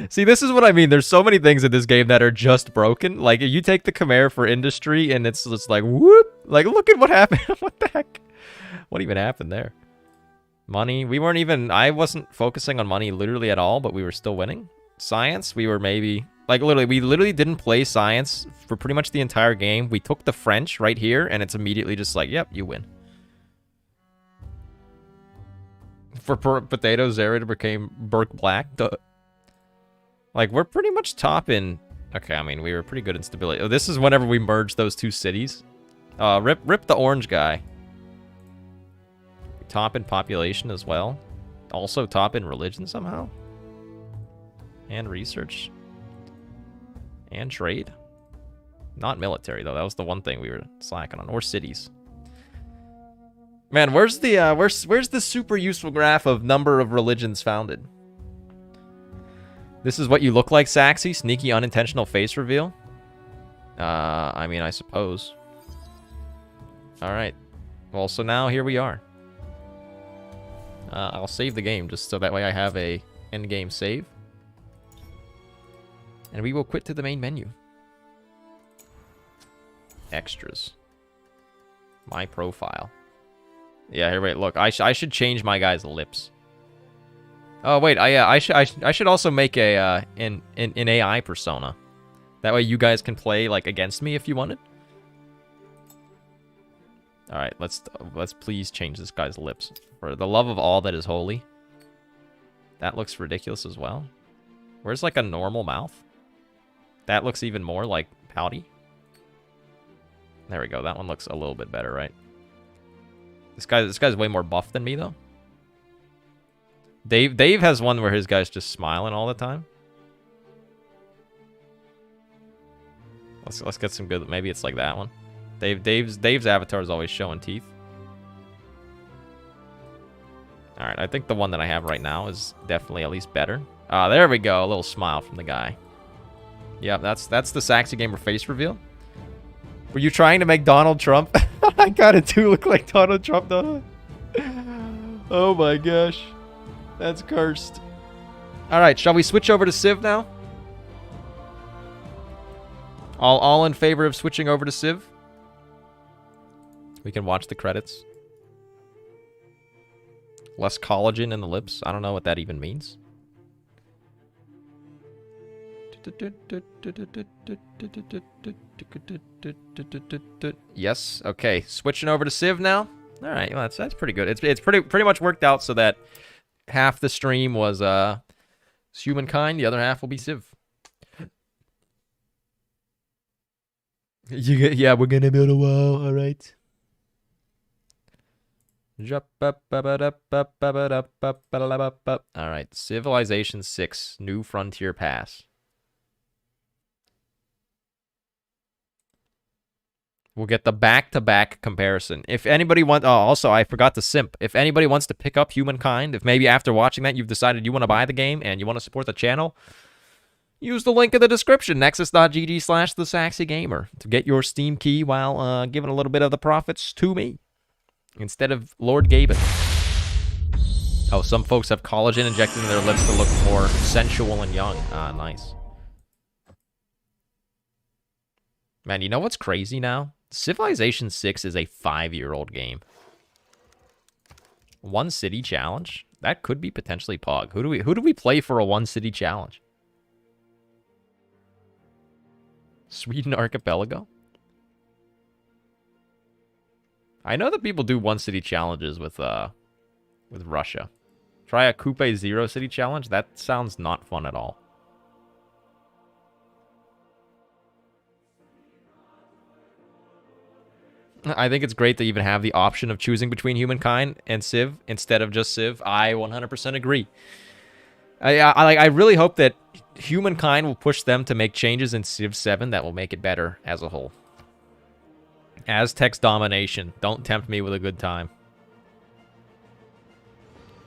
See, this is what I mean. There's so many things in this game that are just broken. Like, you take the Khmer for industry, and it's just like, whoop! Like, look at what happened. What the heck? What even happened there? Money. We weren't even... I wasn't focusing on money literally at all, but we were still winning. Science, we were maybe... Like, literally, we literally didn't play science for pretty much the entire game. We took the French right here, and it's immediately just like, yep, you win. For potatoes, Zared became Burke Black. Duh. Like, we're pretty much top in... Okay, I mean, we were pretty good in stability. Oh, this is whenever we merged those 2 cities. Rip the orange guy. Top in population as well. Also top in religion somehow. And research. And trade. Not military, though. That was the one thing we were slacking on. Or cities. Man, where's the super useful graph of number of religions founded? This is what you look like, Saxy? Sneaky unintentional face reveal? I mean, I suppose. Alright. Well, so now here we are. I'll save the game just so that way I have a end-game save. And we will quit to the main menu. Extras. My profile. Yeah, here, wait, look. I should change my guy's lips. Oh, wait, I should also make a an AI persona. That way you guys can play, like, against me if you wanted. Alright, let's please change this guy's lips. For the love of all that is holy. That looks ridiculous as well. Where's, like, a normal mouth? That looks even more, like, pouty. There we go. That one looks a little bit better, right? This guy's way more buff than me, though. Dave has one where his guy's just smiling all the time. Let's get some good... Maybe it's like that one. Dave's avatar is always showing teeth. Alright, I think the one that I have right now is definitely at least better. There we go. A little smile from the guy. Yeah, that's the Saxy Gamer face reveal. Were you trying to make Donald Trump? I kinda do look like Donald Trump, don't I? Oh my gosh. That's cursed. Alright, shall we switch over to Civ now? All in favor of switching over to Civ? We can watch the credits. Less collagen in the lips. I don't know what that even means. Yes. Okay. Switching over to Civ now. All right. Well, that's pretty good. It's pretty much worked out so that half the stream was Humankind, the other half will be Civ. Yeah, we're gonna build a wall. All right. All right. Civilization 6, New Frontier Pass. We'll get the back-to-back comparison. If anybody wants... Oh, also, I forgot to simp. If anybody wants to pick up Humankind, if maybe after watching that you've decided you want to buy the game and you want to support the channel, use the link in the description, nexus.gg/thesaxygamer, to get your Steam key while giving a little bit of the profits to me instead of Lord Gaben. Oh, some folks have collagen injected in their lips to look more sensual and young. Ah, nice. Man, you know what's crazy now? Civilization VI is a 5-year-old game. One city challenge? That could be potentially Pog. Who do we play for a one city challenge? Sweden Archipelago? I know that people do one city challenges with Russia. Try a Coupe 0 city challenge? That sounds not fun at all. I think it's great to even have the option of choosing between Humankind and Civ instead of just Civ. I 100% agree. I really hope that Humankind will push them to make changes in Civ 7 that will make it better as a whole. Aztecs domination. Don't tempt me with a good time.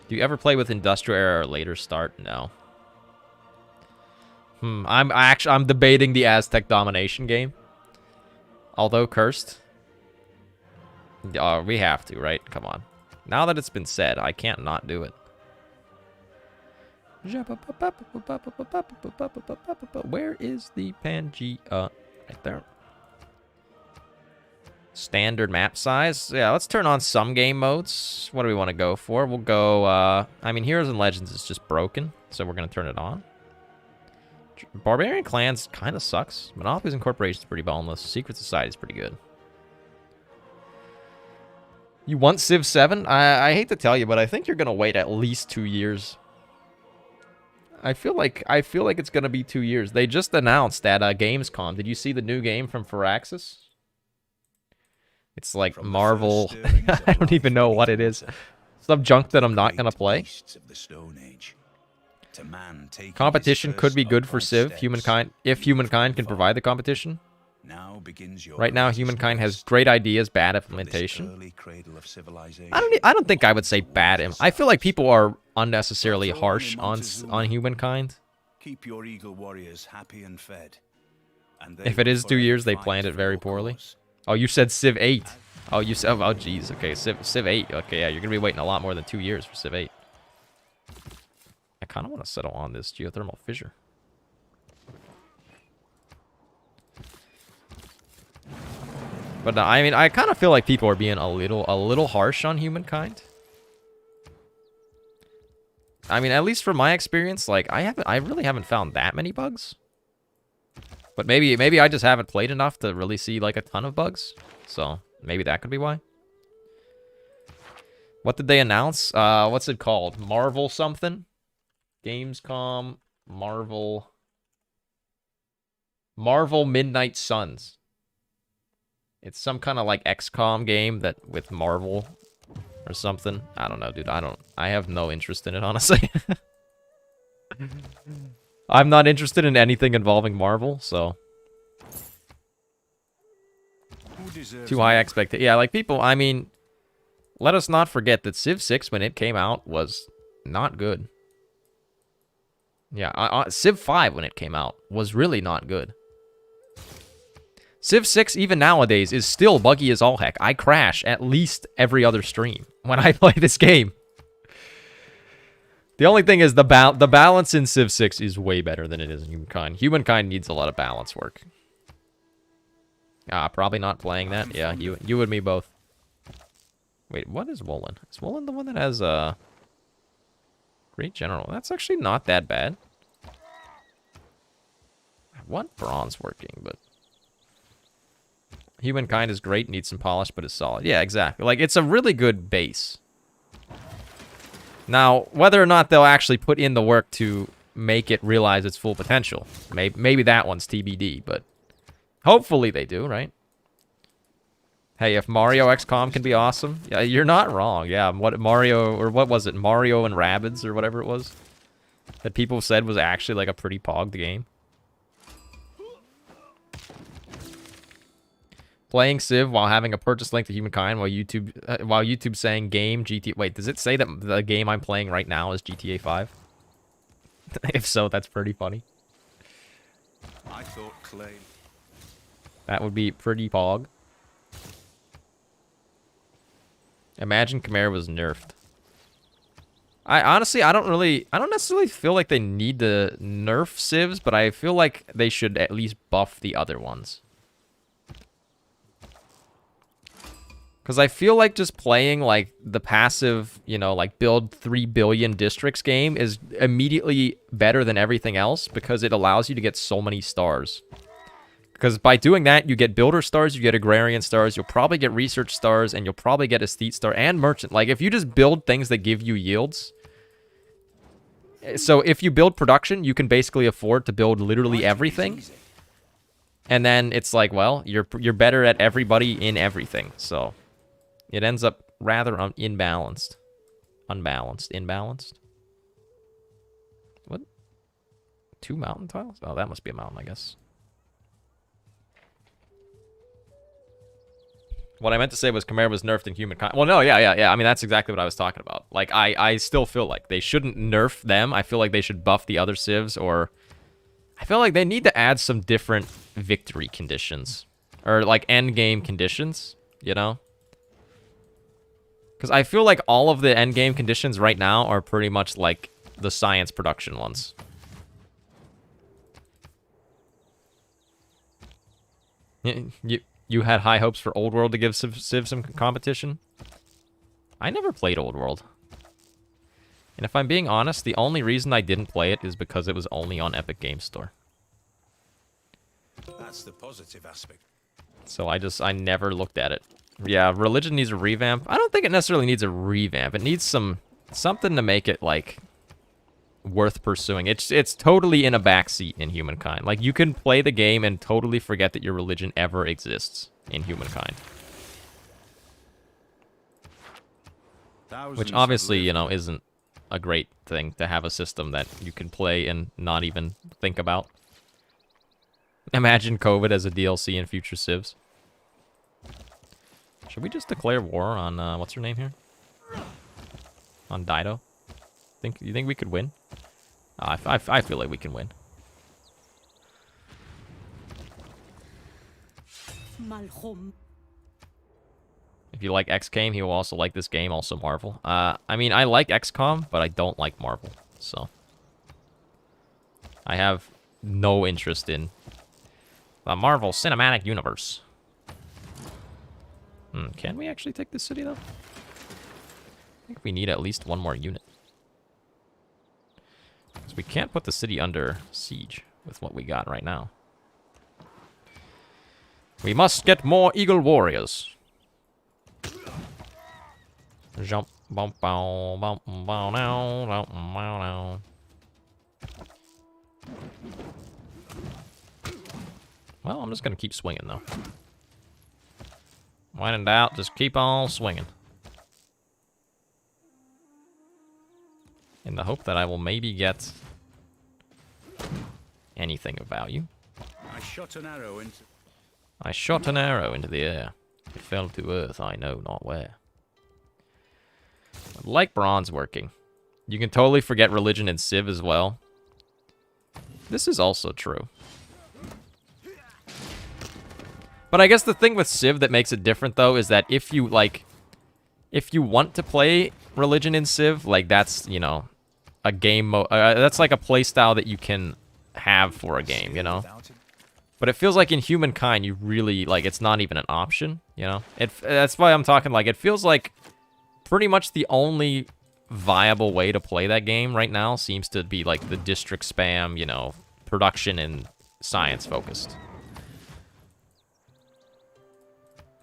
Do you ever play with Industrial Era or later start? No. I'm debating the Aztec domination game. Although cursed. We have to, right? Come on. Now that it's been said, I can't not do it. Where is the Pangea? Right there. Standard map size. Yeah, let's turn on some game modes. What do we want to go for? We'll go, I mean, Heroes and Legends is just broken, so we're going to turn it on. Barbarian Clans kind of sucks. Monopolies and Corporations is pretty boneless. Secret Society is pretty good. You want Civ 7? I hate to tell you, but I think you're gonna wait at least 2 years. I feel like it's gonna be 2 years. They just announced at Gamescom. Did you see the new game from Firaxis? It's like from Marvel. I don't even know what it is. Some junk that I'm not gonna play. Competition could be good for Civ. Humankind, if Humankind can provide the competition. Right now, Humankind has great ideas, bad implementation. I don't think I would say bad. I feel like people are unnecessarily harsh on Humankind. Keep your eagle warriors happy and fed. If it is 2 years, they planned it very poorly. Oh, you said Civ 8. Oh, you said, oh, jeez. Okay, Civ 8. Okay, yeah, you're gonna be waiting a lot more than 2 years for Civ 8. I kind of want to settle on this geothermal fissure. But I mean, I kind of feel like people are being a little harsh on Humankind. I mean, at least from my experience, like I really haven't found that many bugs. But maybe I just haven't played enough to really see like a ton of bugs. So maybe that could be why. What did they announce? What's it called? Marvel something? Gamescom Marvel Midnight Suns. It's some kind of like XCOM game that with Marvel or something. I don't know, dude. I have no interest in it, honestly. I'm not interested in anything involving Marvel, so. Too high expectation. Yeah, like people, I mean, let us not forget that Civ 6 when it came out was not good. Yeah, Civ 5 when it came out was really not good. Civ 6, even nowadays, is still buggy as all heck. I crash at least every other stream when I play this game. The only thing is the balance in Civ 6 is way better than it is in Humankind. Humankind needs a lot of balance work. Probably not playing that. Yeah, you and me both. Wait, what is Woolen? Is Woolen the one that has Great General? That's actually not that bad. I want bronze working, but Humankind is great, needs some polish, but is solid. Yeah, exactly. Like, it's a really good base. Now, whether or not they'll actually put in the work to make it realize its full potential, maybe that one's TBD, but hopefully they do, right? Hey, if Mario XCOM can be awesome, yeah, you're not wrong. Yeah, what was it? Mario and Rabbids or whatever it was that people said was actually like a pretty pogged game. Playing Civ while having a purchase link to Humankind while YouTube saying game GTA. Wait, does it say that the game I'm playing right now is GTA 5? If so, that's pretty funny. I thought clay. That would be pretty pog. Imagine Khmer was nerfed. I honestly, I don't necessarily feel like they need to nerf civs, but I feel like they should at least buff the other ones. Because I feel like just playing, like, the passive, you know, like, build 3 billion districts game is immediately better than everything else because it allows you to get so many stars. Because by doing that, you get builder stars, you get agrarian stars, you'll probably get research stars, and you'll probably get aesthete star and merchant. Like, if you just build things that give you yields... So, if you build production, you can basically afford to build literally everything. And then it's like, well, you're better at everybody in everything, so... It ends up rather imbalanced. Unbalanced. Imbalanced. What? 2 mountain tiles? Oh, that must be a mountain, I guess. What I meant to say was Khmer was nerfed in Humankind. Well, no, yeah. I mean, that's exactly what I was talking about. Like, I still feel like they shouldn't nerf them. I feel like they should buff the other civs, or... I feel like they need to add some different victory conditions. Or, like, end game conditions, you know? Because I feel like all of the endgame conditions right now are pretty much like the science production ones. You had high hopes for Old World to give Civ some competition? I never played Old World. And if I'm being honest, the only reason I didn't play it is because it was only on Epic Games Store. That's the positive aspect. So I never looked at it. Yeah, religion needs a revamp. I don't think it necessarily needs a revamp. It needs something to make it, like, worth pursuing. It's totally in a backseat in Humankind. Like, you can play the game and totally forget that your religion ever exists in Humankind. Which obviously, you know, isn't a great thing to have a system that you can play and not even think about. Imagine COVID as a DLC in future civs. Should we just declare war on, what's her name here? On Dido? You think we could win? I feel like we can win. If you like XCOM, he will also like this game, also Marvel. I mean, I like XCOM, but I don't like Marvel, so... I have no interest in the Marvel Cinematic Universe. Can we actually take this city, though? I think we need at least one more unit. Because we can't put the city under siege with what we got right now. We must get more Eagle Warriors. Jump, bump, bow, bump, bow, now, bump, bow, now. Well, I'm just going to keep swinging, though. When in doubt, just keep on swinging. In the hope that I will maybe get anything of value. I shot an arrow into the air. It fell to earth, I know not where. I like bronze working. You can totally forget religion in Civ as well. This is also true. But I guess the thing with Civ that makes it different, though, is that if you want to play religion in Civ, like, that's, you know, a game mode. That's like a playstyle that you can have for a game, you know? But it feels like in Humankind, you really, like, it's not even an option, you know? That's why I'm talking, like, it feels like pretty much the only viable way to play that game right now seems to be, like, the district spam, you know, production and science focused.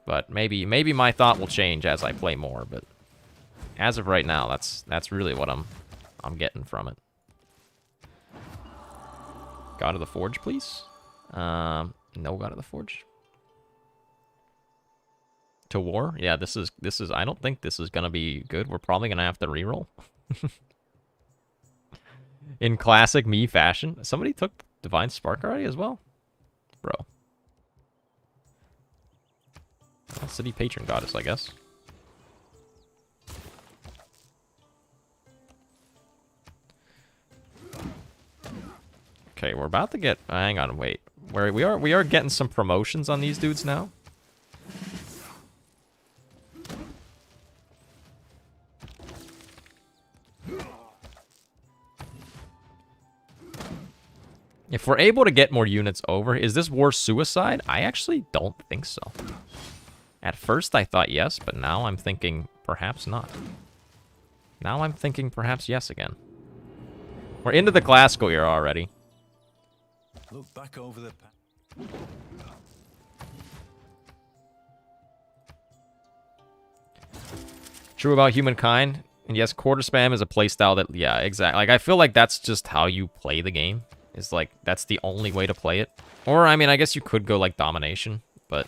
But maybe my thought will change as I play more, but as of right now, that's really what I'm getting from it. God of the Forge, please. No God of the Forge. To war? Yeah, this is I don't think this is gonna be good. We're probably gonna have to reroll. In classic me fashion. Somebody took Divine Spark already as well? Bro. City patron goddess, I guess. Okay, we're about to get... hang on, wait. We are getting some promotions on these dudes now. If we're able to get more units over, is this war suicide? I actually don't think so. At first I thought yes, but now I'm thinking perhaps not. Now I'm thinking perhaps yes again. We're into the classical era already. Look back over the True about Humankind. And yes, quarter spam is a playstyle that, yeah, exactly. Like, I feel like that's just how you play the game. Is like, that's the only way to play it. Or, I mean, I guess you could go like domination, but...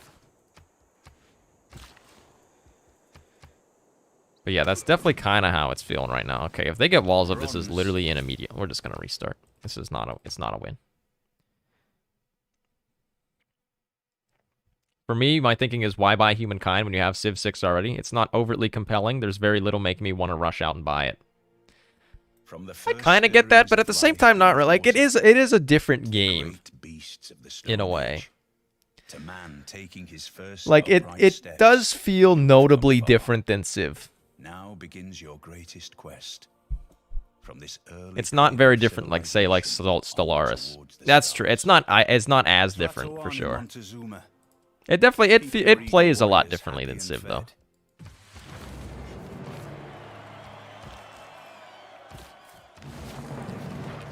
But yeah, that's definitely kind of how it's feeling right now. Okay, if they get walls up, this is literally an immediate. We're just going to restart. This is not a, it's not a win. For me, my thinking is, why buy Humankind when you have Civ 6 already? It's not overtly compelling. There's very little making me want to rush out and buy it. I kind of get that, but at the same time, not really. Like, it is a different game, in a way. Like, it does feel notably different than Civ. Now begins your greatest quest. From this early it's not very different, like, say, like Stellaris. That's true. It's not as different, for sure. It definitely, it plays a lot differently than Civ, though.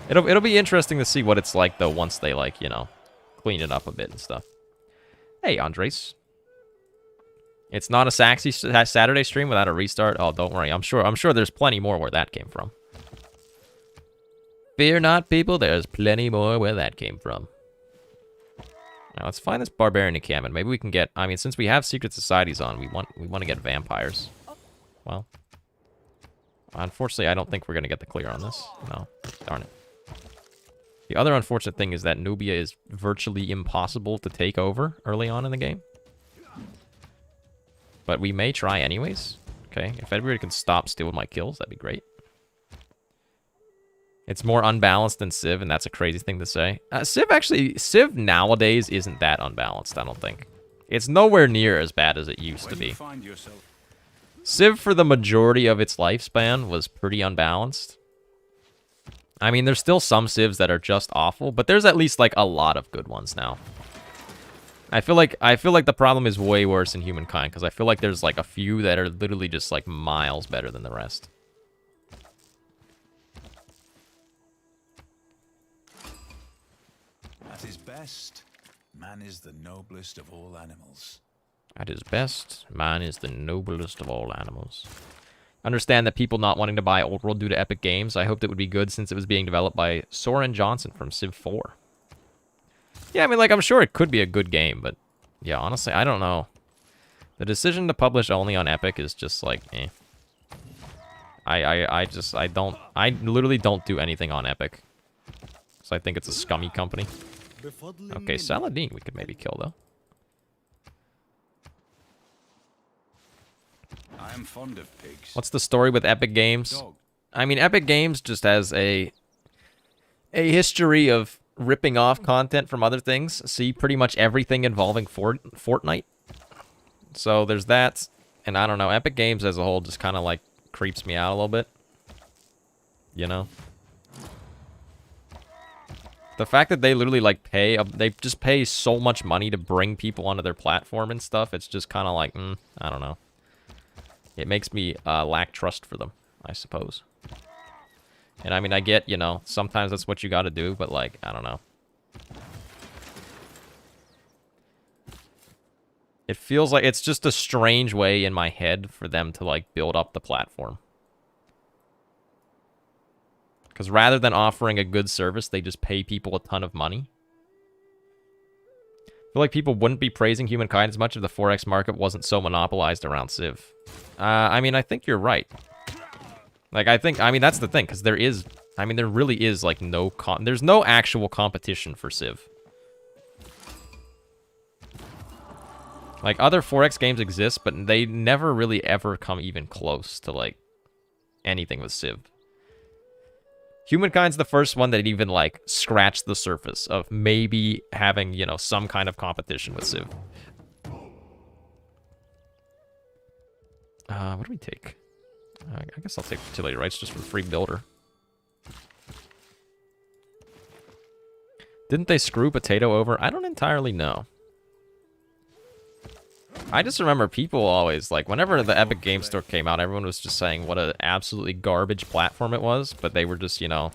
It'll be interesting to see what it's like, though, once they, like, you know, clean it up a bit and stuff. Hey, Andres. It's not a Saxy Saturday stream without a restart. Oh, don't worry. I'm sure there's plenty more where that came from. Fear not, people. There's plenty more where that came from. Now, let's find this barbarian encampment. Maybe we can get... I mean, since we have secret societies on, we want to get vampires. Well, unfortunately, I don't think we're going to get the clear on this. No. Darn it. The other unfortunate thing is that Nubia is virtually impossible to take over early on in the game. But we may try anyways. Okay, if everybody can stop stealing my kills, that'd be great. It's more unbalanced than Civ, and that's a crazy thing to say. Civ nowadays isn't that unbalanced, I don't think. It's nowhere near as bad as it used to be. Civ, for the majority of its lifespan, was pretty unbalanced. I mean, there's still some Civs that are just awful, but there's at least, like, a lot of good ones now. I feel like the problem is way worse in Humankind, because I feel like there's, like, a few that are literally just, like, miles better than the rest. At his best, man is the noblest of all animals. At his best, man is the noblest of all animals. Understand that people not wanting to buy Old World due to Epic Games. I hoped it would be good since it was being developed by Soren Johnson from Civ 4. Yeah, I mean, like, I'm sure it could be a good game, but yeah, honestly, I don't know. The decision to publish only on Epic is just like, eh. I literally don't do anything on Epic. So I think it's a scummy company. Okay, Saladin we could maybe kill, though. I am fond of pigs. What's the story with Epic Games? Dog. I mean, Epic Games just has a history of ripping off content from other things. See pretty much everything involving Fortnite. So there's that. And I don't know, Epic Games as a whole just kind of like creeps me out a little bit. You know? The fact that they literally like they just pay so much money to bring people onto their platform and stuff, it's just kind of like, I don't know. It makes me lack trust for them, I suppose. And I mean, I get, you know, sometimes that's what you gotta do, but like, I don't know. It feels like it's just a strange way in my head for them to like build up the platform. Because rather than offering a good service, they just pay people a ton of money. I feel like people wouldn't be praising Humankind as much if the 4X market wasn't so monopolized around Civ. I mean, I think you're right. Like, I mean, that's the thing, because there really is, like, there's no actual competition for Civ. Like, other 4X games exist, but they never really ever come even close to, like, anything with Civ. Humankind's the first one that even, like, scratched the surface of maybe having, you know, some kind of competition with Civ. What do we take? I guess I'll take fertility rights just for the free builder. Didn't they screw Potato over? I don't entirely know. I just remember people always, like, whenever the Epic Game Store came out, everyone was just saying what an absolutely garbage platform it was, but they were just, you know...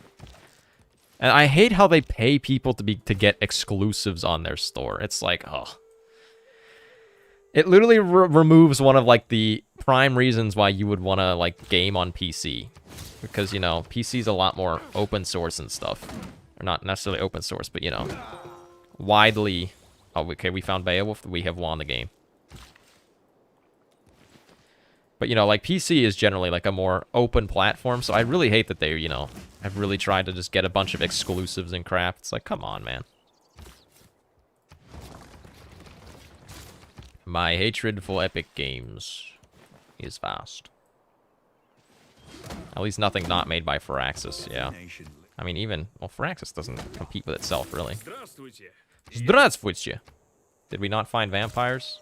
And I hate how they pay people to get exclusives on their store. It's like, oh... It literally removes one of, like, the prime reasons why you would want to, like, game on PC. Because, you know, PC's a lot more open source and stuff. Or not necessarily open source, but, you know, widely... Oh, okay, we found Beowulf. We have won the game. But, you know, like, PC is generally, like, a more open platform, so I really hate that they, you know, have really tried to just get a bunch of exclusives and crap. It's like, come on, man. My hatred for Epic Games is vast. At least nothing not made by Firaxis, yeah. I mean, even... Well, Firaxis doesn't compete with itself, really. Здравствуйте! Did we not find vampires?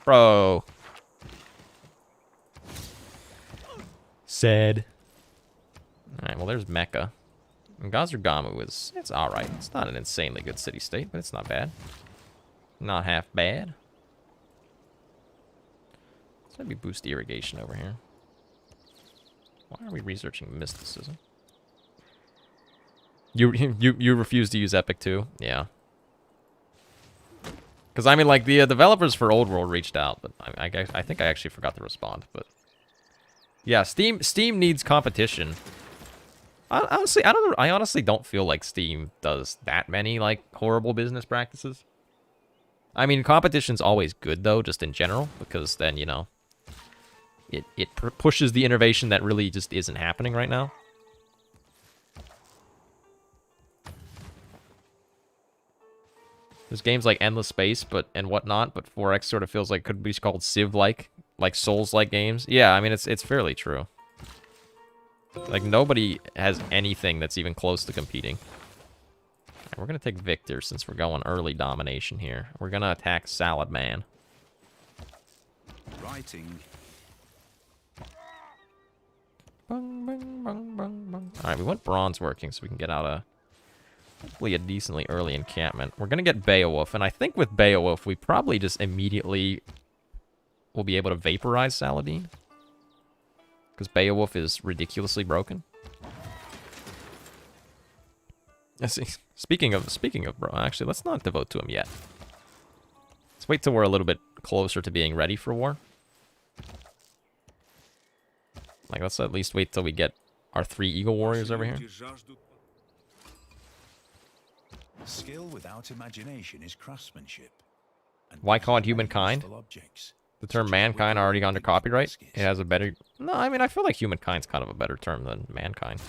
Bro. Sad. Alright, well, there's Mecca. And Gazurgamu is... It's alright. It's not an insanely good city-state, but it's not bad. Not half bad. Let's maybe boost irrigation over here. Why are we researching mysticism? You refuse to use Epic too? Yeah. Because, I mean, like, the developers for Old World reached out, but I think I actually forgot to respond, but... Yeah, Steam needs competition. I honestly don't feel like Steam does that many, like, horrible business practices. I mean, competition's always good, though, just in general, because then, you know, it pushes the innovation that really just isn't happening right now. There's games like Endless Space and whatnot, but 4X sort of feels like could be called Civ-like, like Souls-like games. Yeah, I mean, it's fairly true. Like, nobody has anything that's even close to competing. Right, we're going to take Victor since we're going early domination here. We're going to attack Salad Man. Writing. Bung, bung, bung, bung, bung. Alright, we want bronze working so we can get out hopefully a decently early encampment. We're going to get Beowulf, and I think with Beowulf, we probably just immediately will be able to vaporize Saladin. Because Beowulf is ridiculously broken. Speaking of bro, actually, let's not devote to him yet. Let's wait till we're a little bit closer to being ready for war. Like, let's at least wait till we get our 3 Eagle Warriors over here. Skill without imagination is craftsmanship. Why call it Humankind? The term mankind already gone to copyright? It has a better... No, I mean, I feel like humankind's kind of a better term than mankind.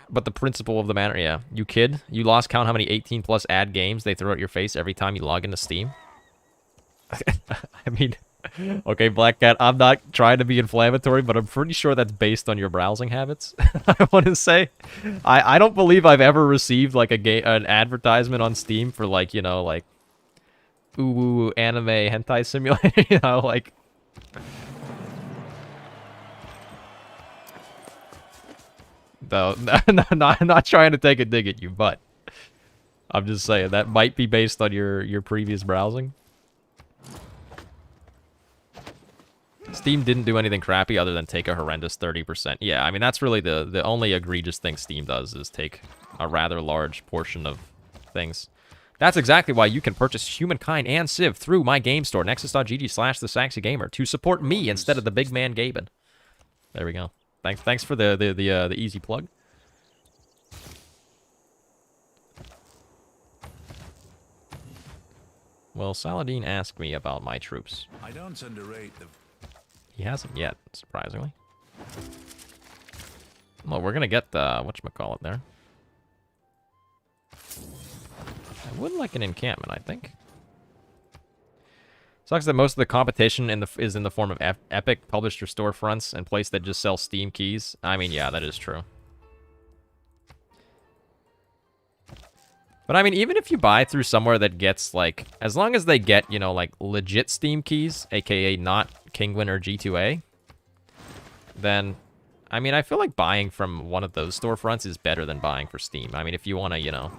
But the principle of the matter, yeah. You kid? You lost count how many 18+ ad games they throw at your face every time you log into Steam? I mean... Okay, Black Cat, I'm not trying to be inflammatory, but I'm pretty sure that's based on your browsing habits. I want to say. I don't believe I've ever received, like, an advertisement on Steam for, like, you know, like... Ooh, anime hentai simulator, you know, like... No, not trying to take a dig at you, but... I'm just saying, that might be based on your previous browsing. Steam didn't do anything crappy other than take a horrendous 30%. Yeah, I mean, that's really the only egregious thing Steam does, is take a rather large portion of things. That's exactly why you can purchase Humankind and Civ through my game store, nexus.gg/TheSaxyGamer, to support me instead of the big man Gaben. There we go. Thanks for the easy plug. Well, Saladin asked me about my troops. I don't underrate the... He hasn't yet, surprisingly. Well, we're gonna get the whatchamacallit there. I would like an encampment, I think. Sucks that most of the competition is in the form of Epic, publisher storefronts, and places that just sell Steam keys. I mean, yeah, that is true. But I mean, even if you buy through somewhere that gets, like, as long as they get, you know, like, legit Steam keys, aka not Kingwin or G2A, then, I mean, I feel like buying from one of those storefronts is better than buying for Steam. I mean, if you want to, you know,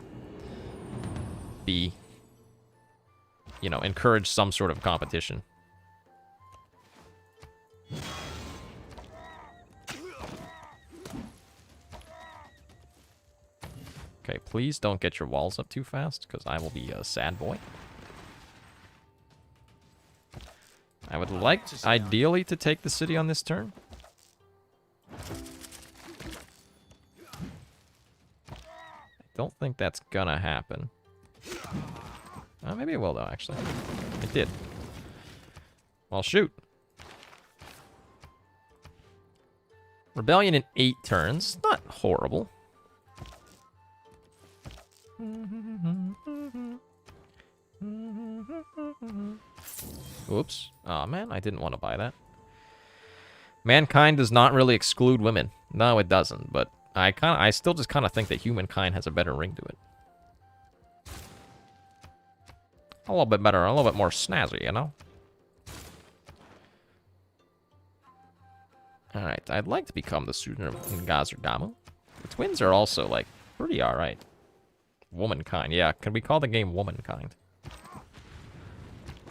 encourage some sort of competition. Okay, please don't get your walls up too fast, because I will be a sad boy. I would like, ideally, to take the city on this turn. I don't think that's gonna happen. Maybe it will, though, actually. It did. Well, shoot. Rebellion in 8 turns. Not horrible. Oops. Aw, man, I didn't want to buy that. Mankind does not really exclude women. No, it doesn't, but I still just kind of think that Humankind has a better ring to it. A little bit better, a little bit more snazzy, you know? Alright, I'd like to become the student of Ngazergamu. The twins are also, like, pretty alright. Womankind, yeah. Can we call the game Womankind?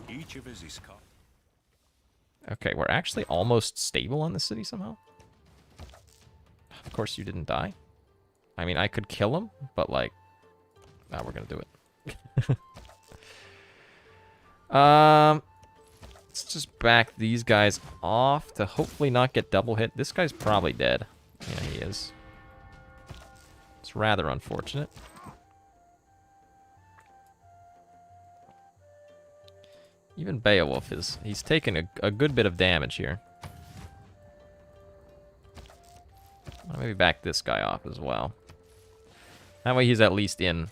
Each of us is caught. Okay, we're actually almost stable on the city somehow. Of course you didn't die. I mean, I could kill him, but, like... Nah, we're gonna do it. Let's just back these guys off to hopefully not get double hit. This guy's probably dead. Yeah, he is. It's rather unfortunate. Even Beowulf he's taken a good bit of damage here. I'll maybe back this guy off as well. That way he's at least in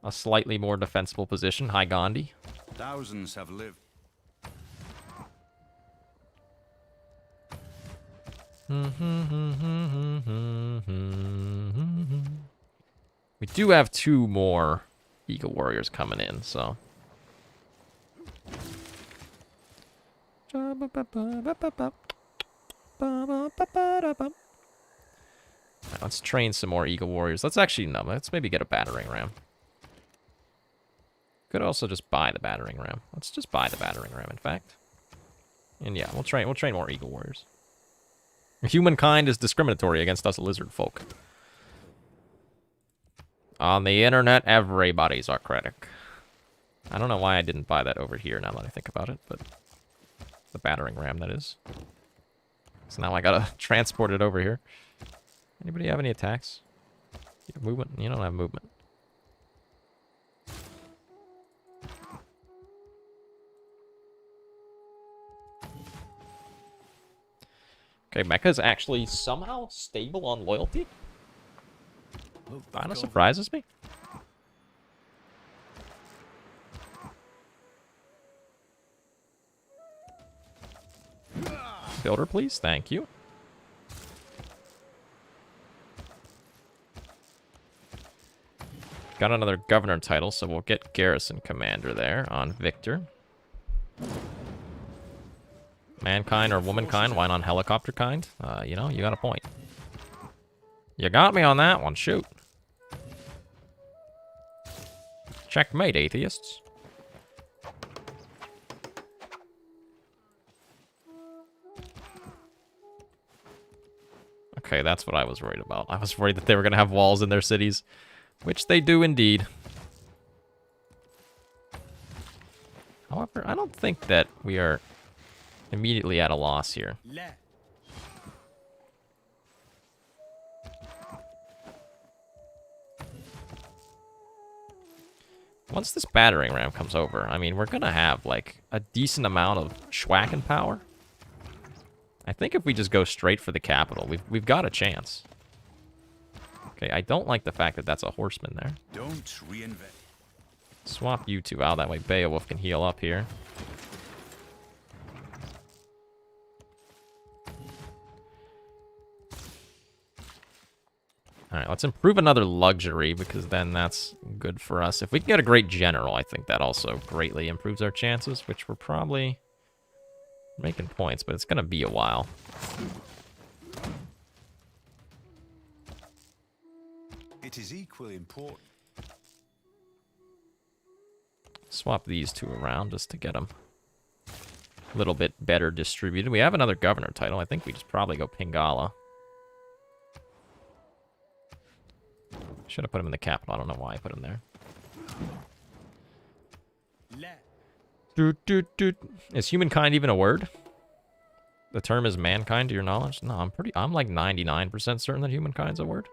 a slightly more defensible position. Hi, Gandhi. Thousands have lived. We do have 2 more Eagle Warriors coming in, so... Let's train some more Eagle Warriors. Let's maybe get a battering ram. Could also just buy the battering ram. Let's just buy the battering ram, in fact. And yeah, we'll train more Eagle Warriors. Humankind is discriminatory against us lizard folk. On the internet, everybody's our critic. I don't know why I didn't buy that over here now that I think about it, but the battering ram, that is. So now I gotta transport it over here. Anybody have any attacks? You have movement? You don't have movement. Okay, Mecha's actually somehow stable on loyalty. Kinda surprises me. Builder, please. Thank you. Got another governor title, so we'll get garrison commander there on Victor. Mankind or Womankind? Why not Helicopter Kind? You know, you got a point. You got me on that one. Shoot. Checkmate, atheists. Okay, that's what I was worried about. I was worried that they were going to have walls in their cities, which they do indeed. However, I don't think that we are immediately at a loss here. Once this battering ram comes over, I mean, we're going to have, like, a decent amount of schwacken power. I think if we just go straight for the capital, we've got a chance. Okay, I don't like the fact that that's a horseman there. Don't reinvent. Swap you two out. That way Beowulf can heal up here. Alright, let's improve another luxury, because then that's good for us. If we can get a great general, I think that also greatly improves our chances, which we're probably making points, but it's going to be a while. It is equally important. Swap these two around just to get them a little bit better distributed. We have another governor title. I think we just probably go Pingala. Should have put him in the capital. I don't know why I put him there. Is humankind even a word? The term is mankind, to your knowledge? No, I'm like 99% certain that humankind's a word.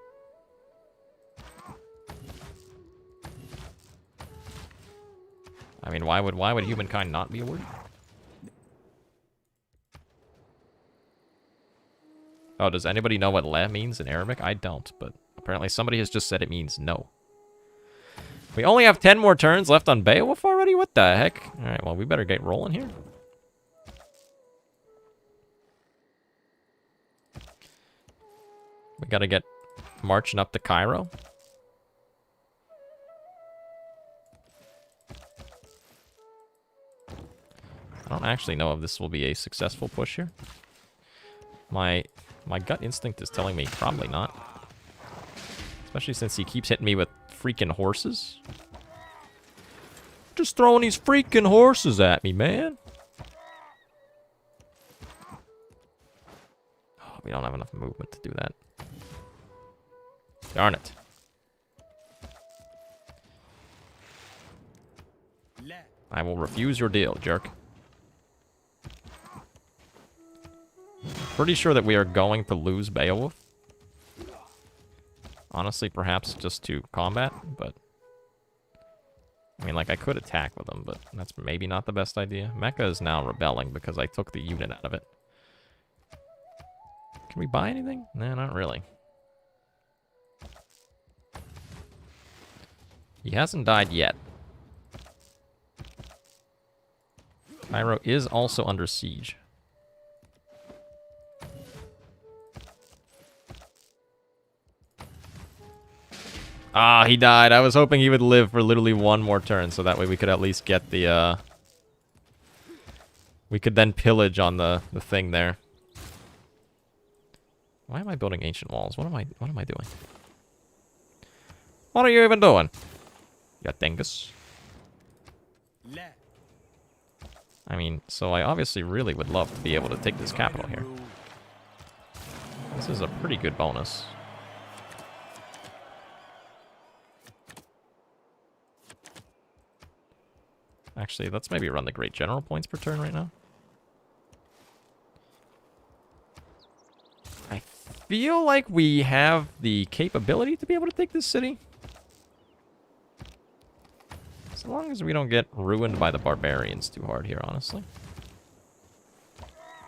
I mean, why would humankind not be a word? Oh, does anybody know what le means in Arabic? I don't, but apparently somebody has just said it means no. We only have 10 more turns left on Beowulf already? What the heck? Alright, well, we better get rolling here. We gotta get marching up to Cairo. I don't actually know if this will be a successful push here. My gut instinct is telling me probably not. Especially since he keeps hitting me with freaking horses. Just throwing these freaking horses at me, man. Oh, we don't have enough movement to do that. Darn it. I will refuse your deal, jerk. Pretty sure that we are going to lose Beowulf. Honestly, perhaps just to combat, but... I mean, like, I could attack with him, but that's maybe not the best idea. Mecha is now rebelling because I took the unit out of it. Can we buy anything? Nah, not really. He hasn't died yet. Cairo is also under siege. Ah, he died. I was hoping he would live for literally one more turn, so that way we could at least get the, we could then pillage on the thing there. Why am I building ancient walls? What am I doing? What are you even doing? You dingus. I mean, so I obviously really would love to be able to take this capital here. This is a pretty good bonus. Actually, let's maybe run the Great General points per turn right now. I feel like we have the capability to be able to take this city. As long as we don't get ruined by the barbarians too hard here, honestly.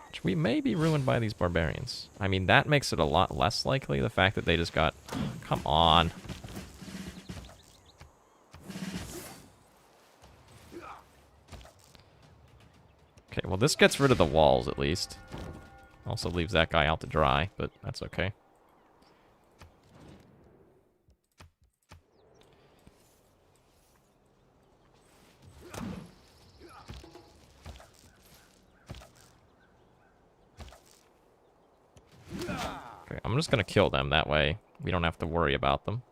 Which we may be ruined by these barbarians. I mean, that makes it a lot less likely, the fact that they just got... Come on. Okay, well, this gets rid of the walls, at least. Also leaves that guy out to dry, but that's okay. Okay, I'm just gonna kill them, that way we don't have to worry about them.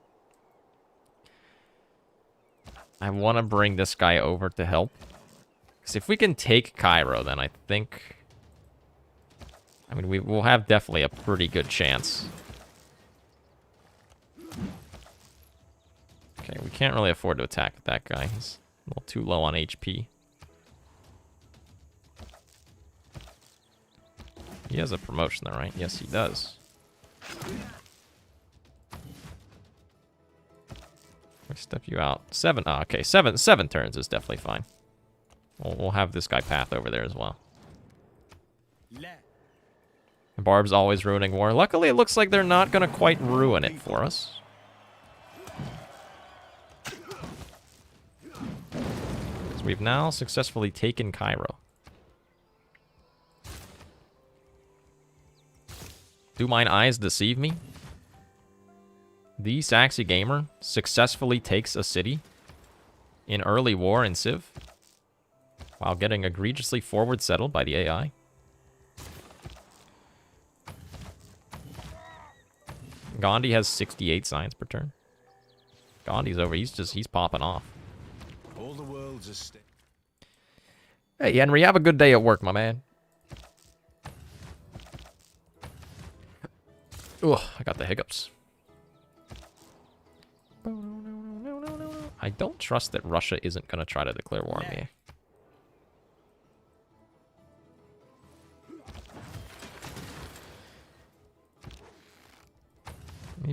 I want to bring this guy over to help. Because if we can take Cairo, then I think... I mean, we will have definitely a pretty good chance. Okay, we can't really afford to attack that guy. He's a little too low on HP. He has a promotion though, right? Yes, he does. We step you out. Okay, seven turns is definitely fine. We'll have this guy path over there as well. Barb's always ruining war. Luckily, it looks like they're not going to quite ruin it for us. we've now successfully taken Cairo. Do mine eyes deceive me? The Saxy Gamer successfully takes a city in early war in Civ while getting egregiously forward settled by the AI. Gandhi has 68 science per turn. Gandhi's over. He's popping off. All the world's a stake. Hey, Henry, have a good day at work, my man. Ugh, I got the hiccups. I don't trust that Russia isn't going to try to declare war on me.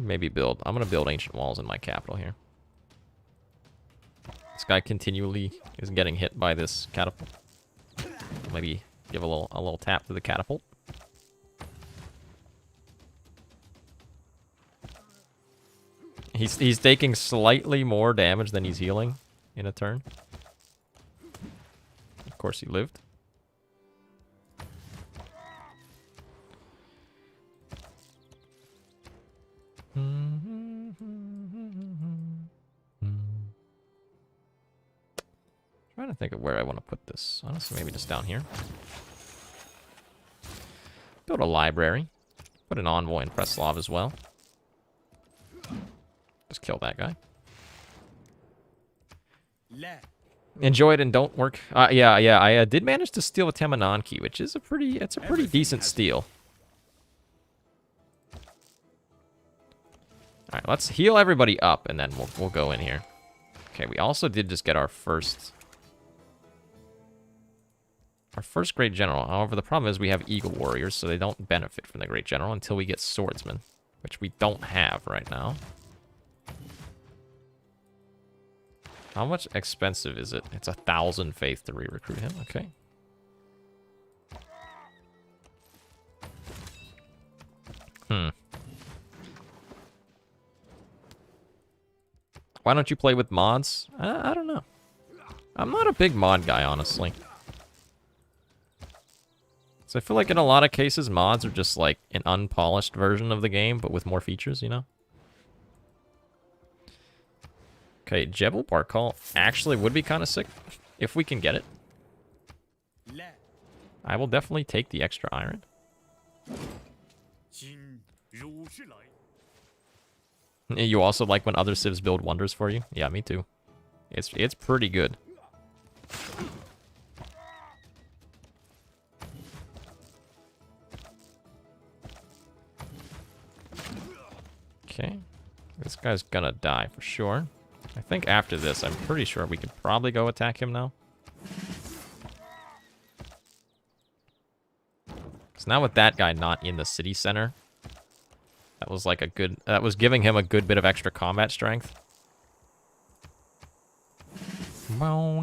Maybe build. I'm going to build ancient walls in my capital here. This guy continually is getting hit by this catapult. Maybe give a little tap to the catapult. He's taking slightly more damage than he's healing in a turn. Of course he lived. Trying to think of where I want to put this. Honestly, maybe just down here. Build a library. Put an envoy in Preslav as well. Just kill that guy. Enjoy it and don't work. Yeah. I did manage to steal a Temananki, which is a pretty decent steal. All right, let's heal everybody up, and then we'll go in here. Okay, we also did just get our first Great General. However, the problem is we have Eagle Warriors, so they don't benefit from the Great General until we get Swordsmen, which we don't have right now. How much expensive is it? It's 1,000 faith to re-recruit him. Okay. Why don't you play with mods? I don't know. I'm not a big mod guy, honestly. So I feel like in a lot of cases, mods are just like an unpolished version of the game, but with more features, you know? Okay, Jebel Barkal actually would be kind of sick if we can get it. I will definitely take the extra iron. You also like when other civs build wonders for you? Yeah, me too. It's pretty good. Okay. This guy's gonna die for sure. I think after this, I'm pretty sure we could probably go attack him now. Because now with that guy not in the city center, that was like that was giving him a good bit of extra combat strength. No.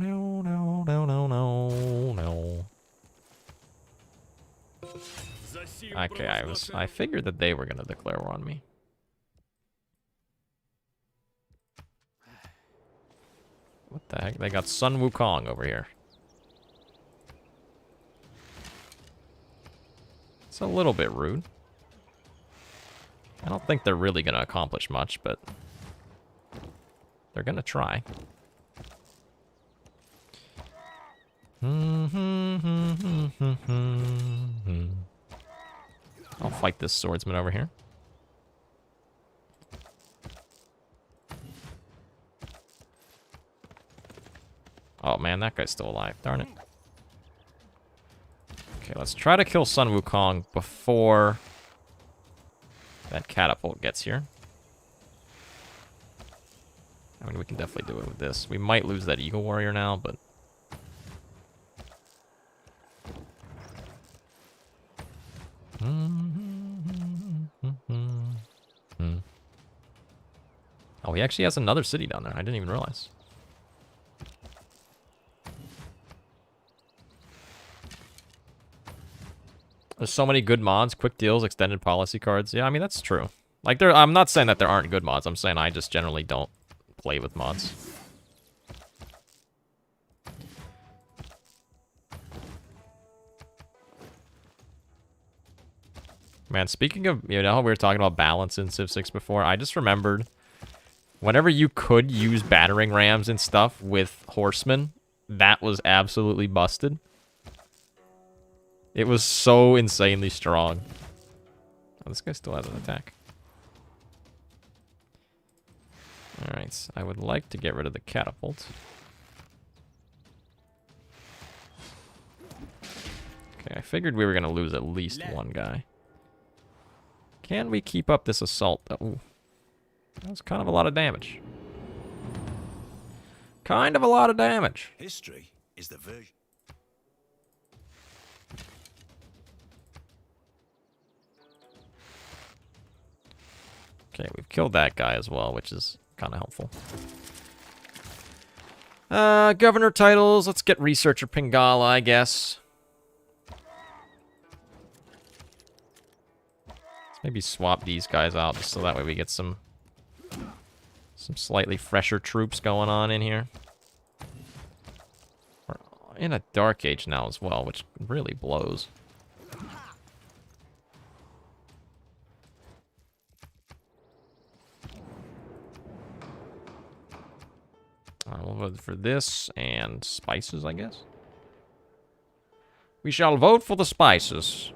Okay, I figured that they were gonna declare war on me. What the heck? They got Sun Wukong over here. It's a little bit rude. I don't think they're really going to accomplish much, but they're going to try. I'll fight this swordsman over here. Oh man, that guy's still alive. Darn it. Okay, let's try to kill Sun Wukong before that catapult gets here. I mean, we can definitely do it with this. We might lose that Eagle Warrior now, but... Oh, he actually has another city down there. I didn't even realize. There's so many good mods, quick deals, extended policy cards. Yeah, I mean, that's true. Like, I'm not saying that there aren't good mods. I'm saying I just generally don't play with mods. Man, speaking of, you know how we were talking about balance in Civ 6 before? I just remembered, whenever you could use battering rams and stuff with horsemen, that was absolutely busted. It was so insanely strong. Oh, this guy still has an attack. Alright, I would like to get rid of the catapult. Okay, I figured we were going to lose at least one guy. Can we keep up this assault? Ooh, that was kind of a lot of damage. Kind of a lot of damage. History is the version. Okay, we've killed that guy as well, which is kind of helpful. Governor titles. Let's get Researcher Pingala, I guess. Maybe swap these guys out just so that way we get some slightly fresher troops going on in here. We're in a Dark Age now as well, which really blows. We'll vote for this and spices, I guess. We shall vote for the spices.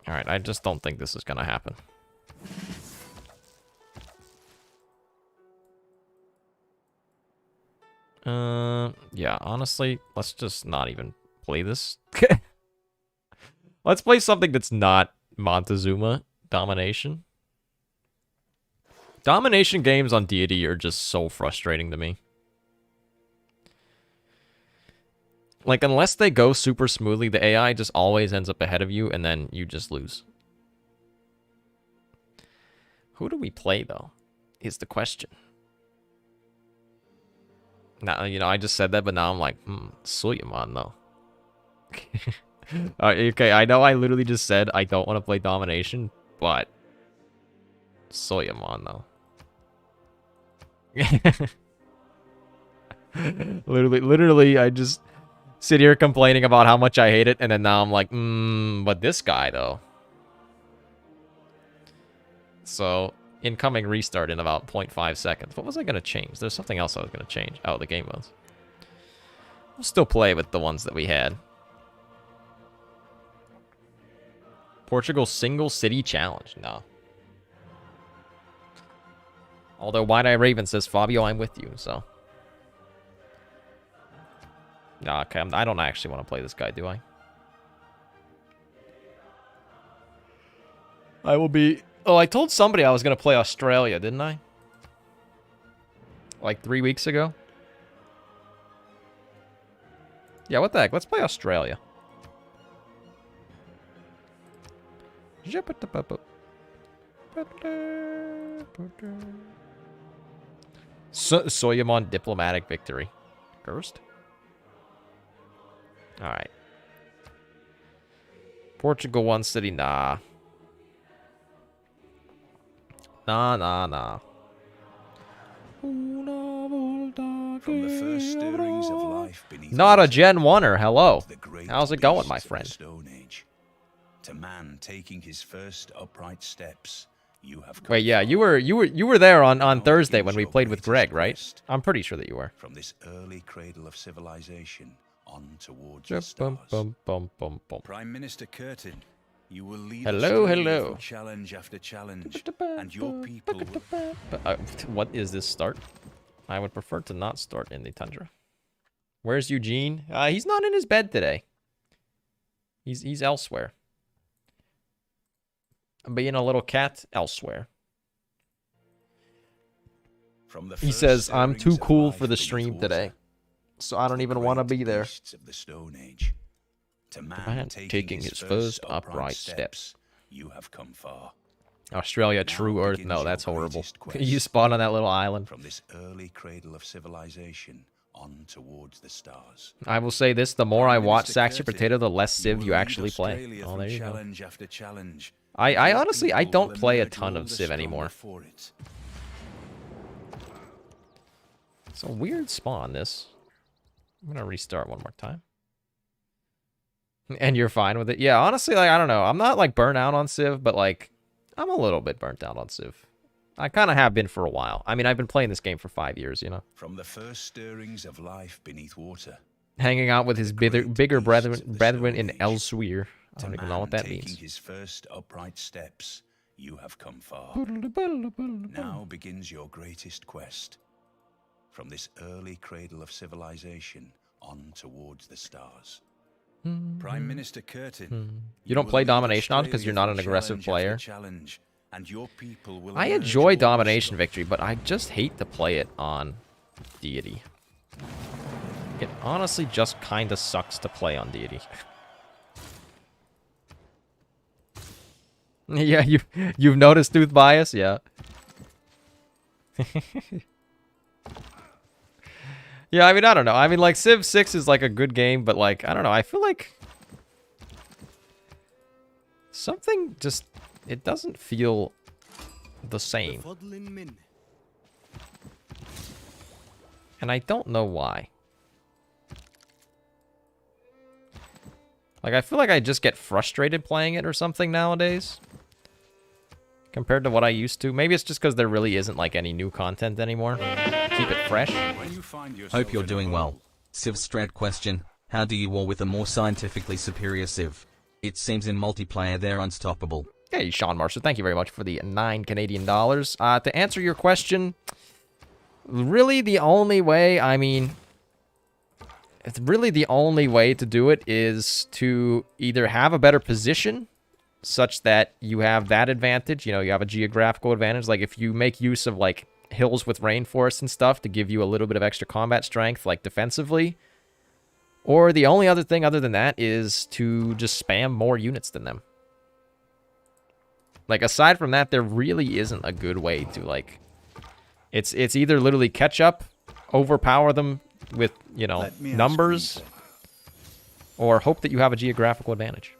Alright, I just don't think this is gonna happen. Yeah, honestly, let's just not even play this. Let's play something that's not Montezuma Domination. Domination games on Deity are just so frustrating to me. Like, unless they go super smoothly, the AI just always ends up ahead of you, and then you just lose. Who do we play, though, is the question. Now, you know, I just said that, but now I'm like, Suyaman, though. Okay, I know I literally just said I don't want to play Domination, but Suyaman, though. Literally, I just sit here complaining about how much I hate it, and then now I'm like, but this guy, though. So, incoming restart in about 0.5 seconds. What was I going to change? There's something else I was going to change. Oh, the game modes. We'll still play with the ones that we had. Portugal single city challenge. No. Although Wide Eye Raven says, Fabio, I'm with you, so. Nah, okay, I don't actually want to play this guy, do I? I will be... Oh, I told somebody I was going to play Australia, didn't I? Like 3 weeks ago? Yeah, what the heck? Let's play Australia. Soyamon diplomatic victory. Cursed? Alright. Portugal one city, nah. Nah. From the first stirrings of life beneath Not a water, Gen 1er, hello. the great How's it going, my beasts of the friend? Stone Age, to man taking his first upright steps, you have come Wait, yeah, far. you were there on Now Thursday begins when we your played with greatest Greg, right? quest. I'm pretty sure that you were. From this early cradle of civilization on towards Bum, the stars. bum, bum. Prime Minister Curtin, you will lead Hello, us hello. through challenge after challenge, and your people will... What is this start? I would prefer to not start in the tundra. Where's Eugene? He's not in his bed today. He's elsewhere. Being a little cat elsewhere. From the He first says, I'm stirrings too of cool life for the beneath stream water, today. So I don't the even want to great be there. beasts of the Stone Age, to man Man taking his first upright steps, you have come far. Australia, Now True Earth. begins No, your that's horrible. greatest quest. You spawn on that little island. From this early cradle of civilization on towards the stars. I will say this, the more I Prime watch Minister Sax Your Curtin, Potato, the less Civ will you lead actually play. Australia Oh, through there you go. challenge after challenge. I Your honestly, I people don't will play a emerge ton all of the Civ stronger anymore. for it. It's a weird spawn, this. I'm going to restart one more time. And you're fine with it? Yeah, honestly, like, I don't know. I'm not, like, burnt out on Civ, but, like, I'm a little bit burnt out on Civ. I kind of have been for a while. I mean, I've been playing this game for 5 years, you know? From the first stirrings of life beneath water, Hanging out with his bigger beasts brethren, of the brethren Stone in Age, Elsewhere. I to don't even know what man that taking means. his first upright steps, you have come far. Now begins your greatest quest. From this early cradle of civilization on towards the stars. Prime Minister Curtin, You don't will play lead Domination on because Australia you're not through an aggressive challenge after player. challenge, and your people will I emerge enjoy almost Domination Victory, but I just hate to play it on Deity. It honestly just kind of sucks to play on Deity. Yeah, you've noticed tooth bias? Yeah. Yeah, I mean, I don't know. I mean, like, Civ 6 is, like, a good game, but, like, I don't know. I feel like something just, it doesn't feel the same. And I don't know why. Like, I feel like I just get frustrated playing it or something nowadays. Compared to what I used to. Maybe it's just because there really isn't, like, any new content anymore. Keep it fresh. When you find yourself Hope you're in a doing well. hole, Civ strat question, how do you war with a more scientifically superior Civ? It seems in multiplayer they're unstoppable. Hey, Sean Marshall, thank you very much for the $9 Canadian. To answer your question, really the only way, I mean, it's really the only way to do it is to either have a better position, such that you have that advantage, you know, you have a geographical advantage, like if you make use of, like, hills with rainforests and stuff to give you a little bit of extra combat strength, like, defensively. Or the only other thing other than that is to just spam more units than them. Like, aside from that, there really isn't a good way to, like... It's either literally catch up, overpower them with, you know, Let me ask numbers, you then. or hope that you have a geographical advantage.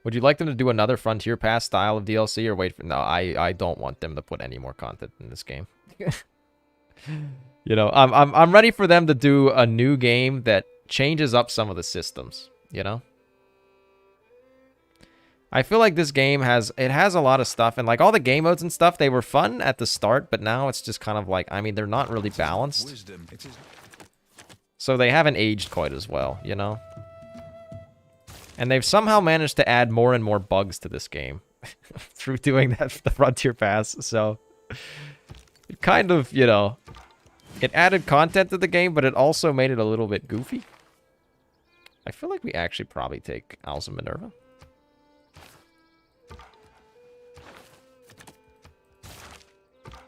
Would you like them to do another Frontier Pass style of DLC, or wait for... No, I don't want them to put any more content in this game. You know, I'm ready for them to do a new game that changes up some of the systems, you know? I feel like this game has a lot of stuff, and like all the game modes and stuff, they were fun at the start, but now it's just kind of like, I mean, they're not really balanced. wisdom, it is So they haven't aged quite as well, you know? And they've somehow managed to add more and more bugs to this game through doing that for the Frontier Pass, so it kind of, you know, it added content to the game, but it also made it a little bit goofy. I feel like we actually probably take Owls of Minerva.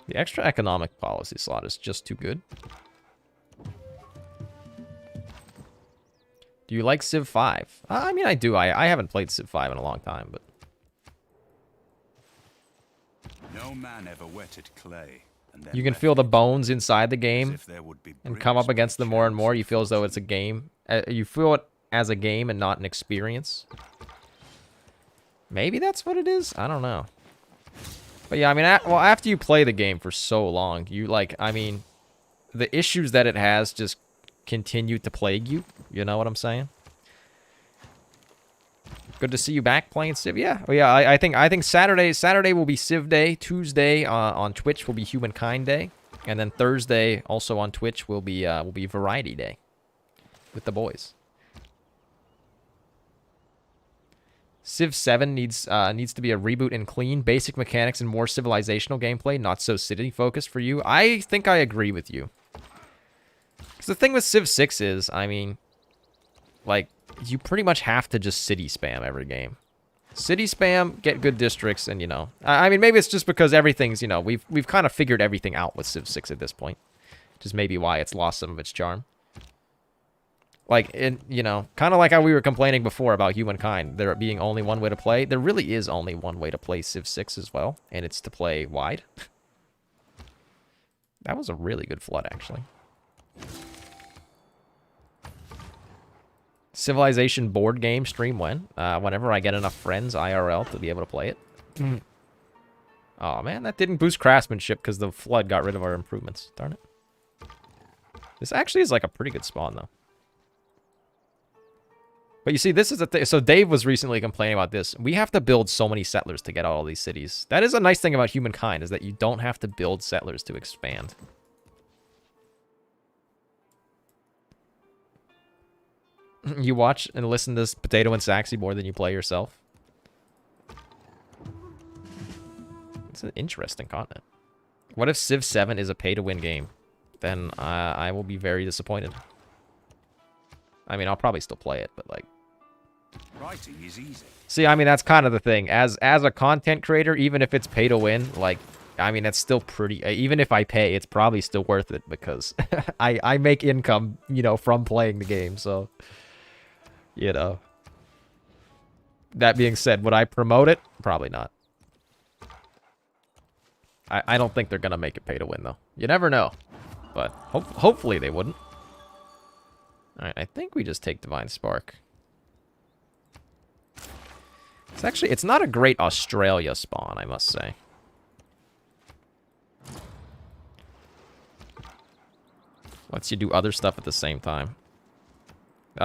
The extra economic policy slot is just too good. Do you like Civ 5? I mean, I do. I haven't played Civ 5 in a long time, but... no man ever wetted clay. And then You can left feel the it, bones inside the as game if there would be and come up bricks by against them more and chance more. You feel as though across it's a them. game. You feel it as a game and not an experience. Maybe that's what it is? I don't know. But yeah, I mean, well, after you play the game for so long, you, like, I mean, the issues that it has just continue to plague you. You know what I'm saying? Good to see you back playing Civ. Yeah, well, yeah. I think Saturday will be Civ Day. Tuesday on Twitch will be Humankind Day, and then Thursday also on Twitch will be Variety Day with the boys. Civ 7 needs to be a reboot and clean, basic mechanics and more civilizational gameplay, not so city focused for you. I think I agree with you. Because the thing with Civ 6 is, I mean, like, you pretty much have to just city spam every game. City spam, get good districts, and, you know, I mean, maybe it's just because everything's, you know, we've kind of figured everything out with Civ 6 at this point. Which is maybe why it's lost some of its charm. Like, you know, kind of like how we were complaining before about Humankind, there being only one way to play. There really is only one way to play Civ 6 as well, and it's to play wide. That was a really good flood, actually. Civilization board game stream when? Whenever I get enough friends IRL to be able to play it. Oh man, that didn't boost craftsmanship because the flood got rid of our improvements. Darn it. This actually is like a pretty good spawn though. But you see, this is the thing. So Dave was recently complaining about this. We have to build so many settlers to get out all these cities. That is a nice thing about Humankind, is that you don't have to build settlers to expand. You watch and listen to this Potato and Saxy more than you play yourself. It's an interesting continent. What if Civ 7 is a pay-to-win game? Then I will be very disappointed. I mean, I'll probably still play it, but like... Writing is easy. See, I mean, that's kind of the thing. As a content creator, even if it's pay-to-win, like, I mean, that's still pretty... Even if I pay, it's probably still worth it because I make income, you know, from playing the game, so... You know. That being said, would I promote it? Probably not. I don't think they're going to make it pay to win, though. You never know. But hopefully they wouldn't. Alright, I think we just take Divine Spark. It's not a great Australia spawn, I must say. Lets you do other stuff at the same time.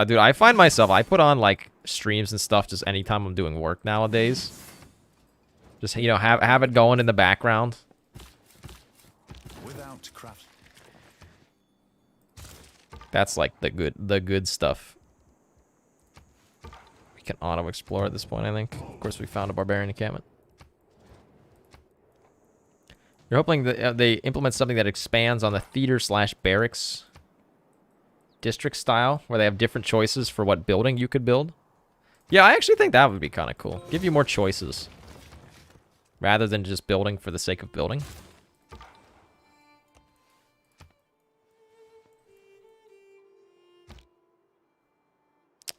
Dude, I find myself, I put on, like, streams and stuff just anytime I'm doing work nowadays. Just, you know, have it going in the background. Without craft. That's, like, the good stuff. We can auto-explore at this point, I think. Of course, we found a barbarian encampment. You're hoping that they implement something that expands on the theater/barracks district style, where they have different choices for what building you could build. Yeah, I actually think that would be kind of cool. Give you more choices. Rather than just building for the sake of building.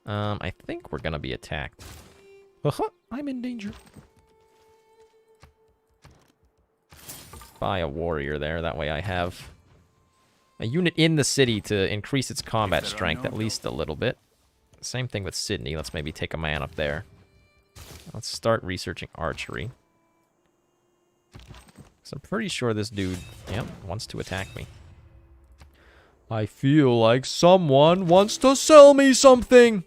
I think we're gonna be attacked. I'm in danger. Buy a warrior there, that way I have a unit in the city to increase its combat strength at least a little bit. Same thing with Sydney. Let's maybe take a man up there. Let's start researching archery. So I'm pretty sure this dude, yep, wants to attack me. I feel like someone wants to sell me something.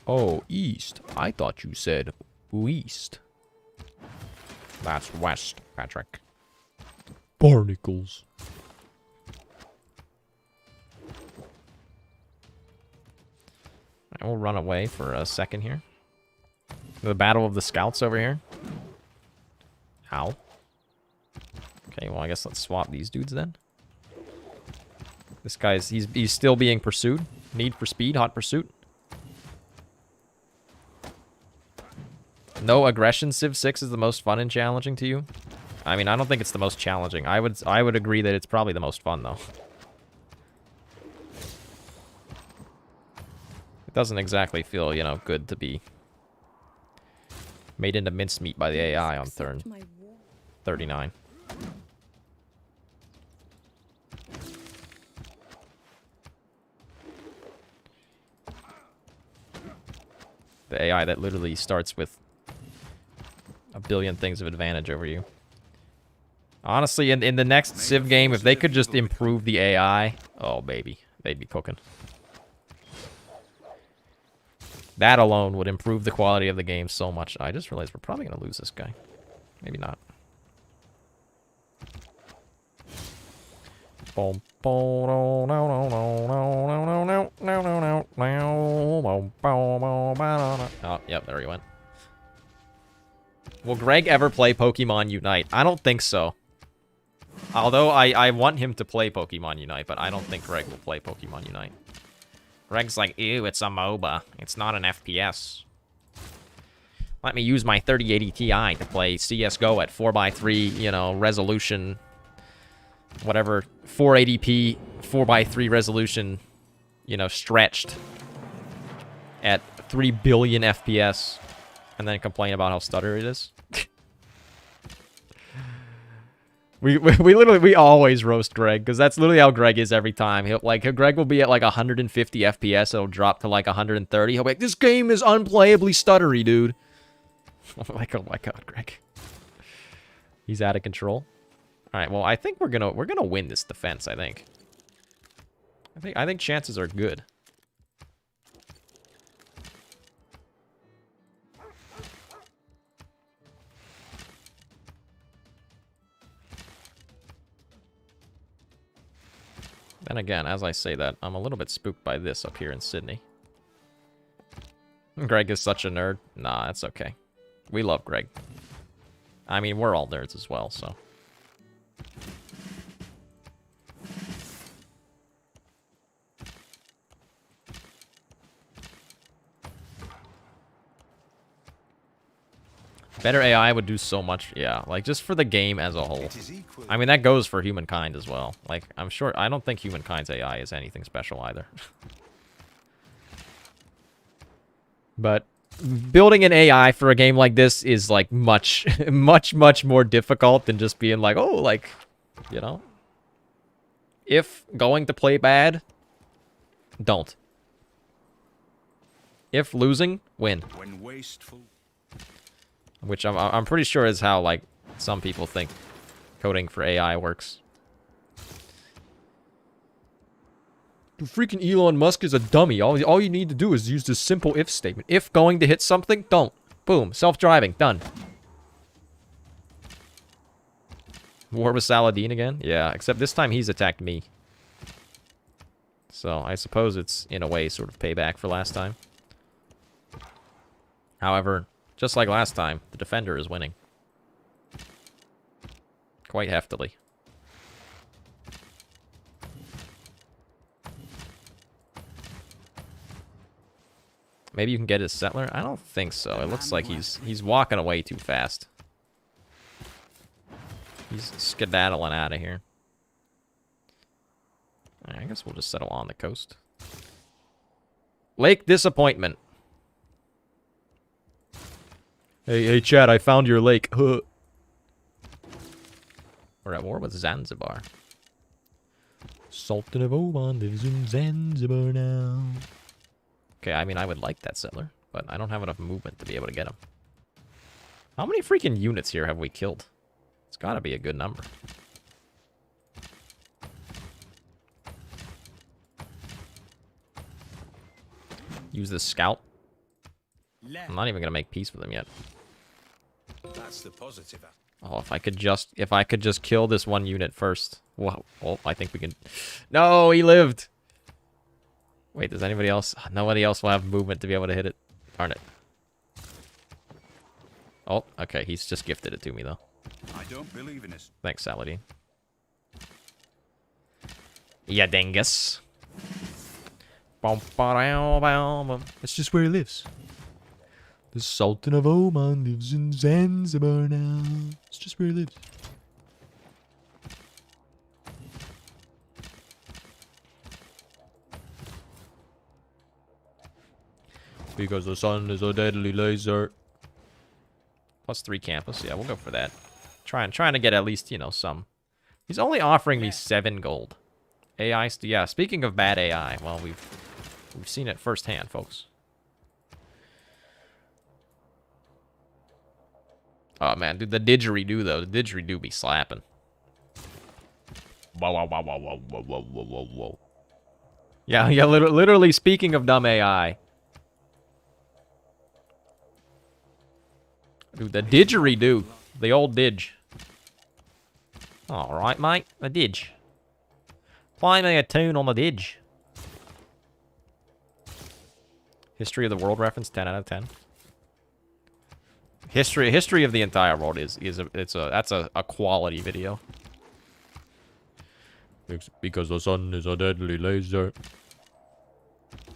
Oh, east. I thought you said west. That's west, Patrick. Barnacles. I will run away for a second here. The Battle of the Scouts over here. Ow. Okay, well, I guess let's swap these dudes then. This guy's, he's still being pursued. Need for speed, hot pursuit. No aggression. Civ 6 is the most fun and challenging to you? I mean, I don't think it's the most challenging. I would agree that it's probably the most fun, though. It doesn't exactly feel, you know, good to be made into mincemeat by the AI on turn 39. The AI that literally starts with a billion things of advantage over you. Honestly, in the next Civ game, if they could just improve the AI, oh baby, they'd be cooking. That alone would improve the quality of the game so much. I just realized we're probably gonna lose this guy. Maybe not. Oh, yep, there he went. Will Greg ever play Pokemon Unite? I don't think so. Although I want him to play Pokemon Unite, but I don't think Greg will play Pokemon Unite. Greg's like, ew, it's a MOBA. It's not an FPS. Let me use my 3080 Ti to play CSGO at 4x3, you know, resolution. Whatever, 480p, 4x3 resolution, you know, stretched at 3 billion FPS. And then complain about how stuttery it is. we always roast Greg, because that's literally how Greg is every time. Greg will be at like 150 FPS, it'll drop to like 130. He'll be like, this game is unplayably stuttery, dude. I'm like, oh my god, Greg. He's out of control. Alright, well, I think we're gonna win this defense, I think. I think chances are good. Then again, as I say that, I'm a little bit spooked by this up here in Sydney. Greg is such a nerd. Nah, that's okay. We love Greg. I mean, we're all nerds as well, so. Better AI would do so much, yeah. Like, just for the game as a whole. I mean, that goes for Humankind as well. Like, I'm sure... I don't think Humankind's AI is anything special either. But building an AI for a game like this is, like, much, much more difficult than just being like, oh, like, you know? If going to play bad, don't. If losing, win. When wasteful. Which I'm pretty sure is how, like, some people think coding for AI works. Dude, freaking Elon Musk is a dummy. All you need to do is use this simple if statement. If going to hit something, don't. Boom. Self-driving. Done. War with Saladin again? Yeah, except this time he's attacked me. So I suppose it's, in a way, sort of payback for last time. However... just like last time, the defender is winning. Quite heftily. Maybe you can get his settler? I don't think so. It looks like he's walking away too fast. He's skedaddling out of here. I guess we'll just settle on the coast. Lake Disappointment. Hey, Chad, I found your lake. Huh. We're at war with Zanzibar. Sultan of Oman lives in Zanzibar now. Okay, I mean, I would like that settler, but I don't have enough movement to be able to get him. How many freaking units here have we killed? It's gotta be a good number. Use this scout. I'm not even gonna make peace with him yet. That's the positive. Oh, if I could just kill this one unit first. Whoa. Oh, I think we can. No, he lived. Wait, does anybody else? Nobody else will have movement to be able to hit it. Darn it. Oh, okay. He's just gifted it to me though. I don't believe in this. Thanks, Saladin. Yeah, dingus. It's just where he lives. The Sultan of Oman lives in Zanzibar now. It's just where he lives. Because the sun is a deadly laser. +3 campus. Yeah, we'll go for that. Trying to get at least, you know, some. He's only offering me 7 gold. AI, yeah, speaking of bad AI, well, we've seen it firsthand, folks. Oh, man, dude, the didgeridoo, though. The didgeridoo be slapping. Whoa, whoa, whoa, whoa, whoa, whoa, whoa, whoa, whoa, whoa. Yeah, literally speaking of dumb AI. Dude, the didgeridoo. The old didge. Alright, mate. The didge. Play me a tune on the didge. History of the world reference, 10 out of 10. History of the entire world that's a quality video. Because the sun is a deadly laser.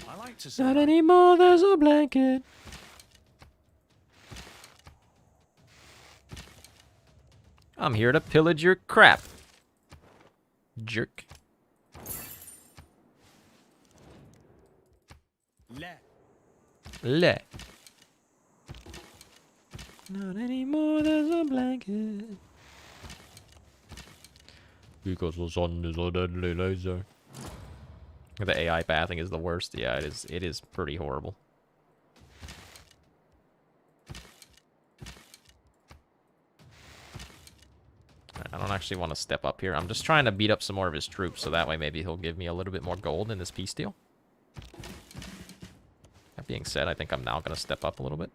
I like to say Not anymore, there's a blanket. I'm here to pillage your crap. Jerk. Le. Not anymore, there's a blanket. Because the sun is a deadly laser. The AI pathing is the worst. Yeah, it is pretty horrible. I don't actually want to step up here. I'm just trying to beat up some more of his troops, so that way maybe he'll give me a little bit more gold in this peace deal. That being said, I think I'm now going to step up a little bit.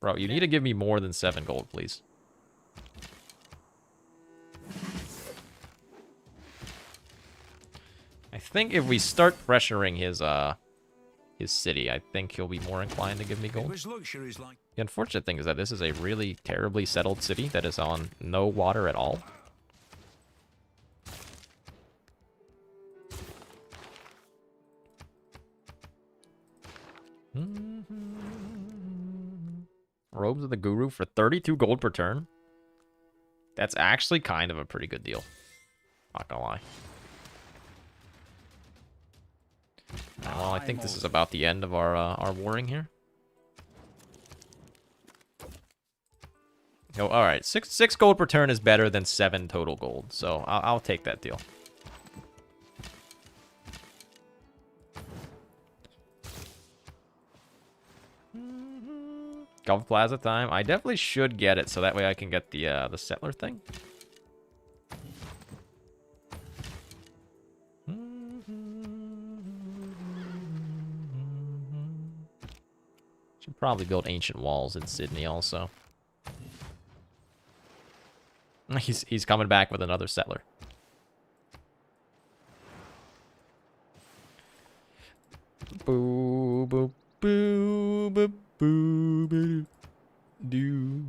Bro, you need to give me more than 7 gold, please. I think if we start pressuring his city, I think he'll be more inclined to give me gold. The unfortunate thing is that this is a really terribly settled city that is on no water at all. Robes of the Guru for 32 gold per turn. That's actually kind of a pretty good deal. Not gonna lie. Well, I think this is about the end of our warring here. Oh, all right, six gold per turn is better than 7 total gold, so I'll take that deal. Gulf Plaza time. I definitely should get it, so that way I can get the settler thing. Should probably build ancient walls in Sydney also. He's coming back with another settler. Boo boo boo boo boo boo doo.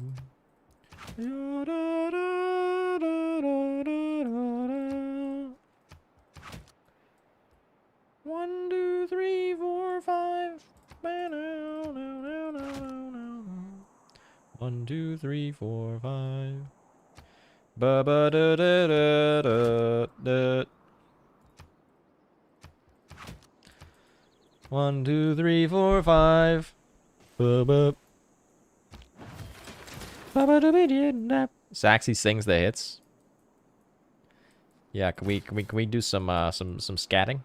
1, 2, 3, 4, 5. 1, 2, 3, 4, 5. Ba ba da da da da da. 1, 2, 3, 4, 5. Ba ba. Ba ba da ba da. Saxy sings the hits. Yeah, can we do some scatting?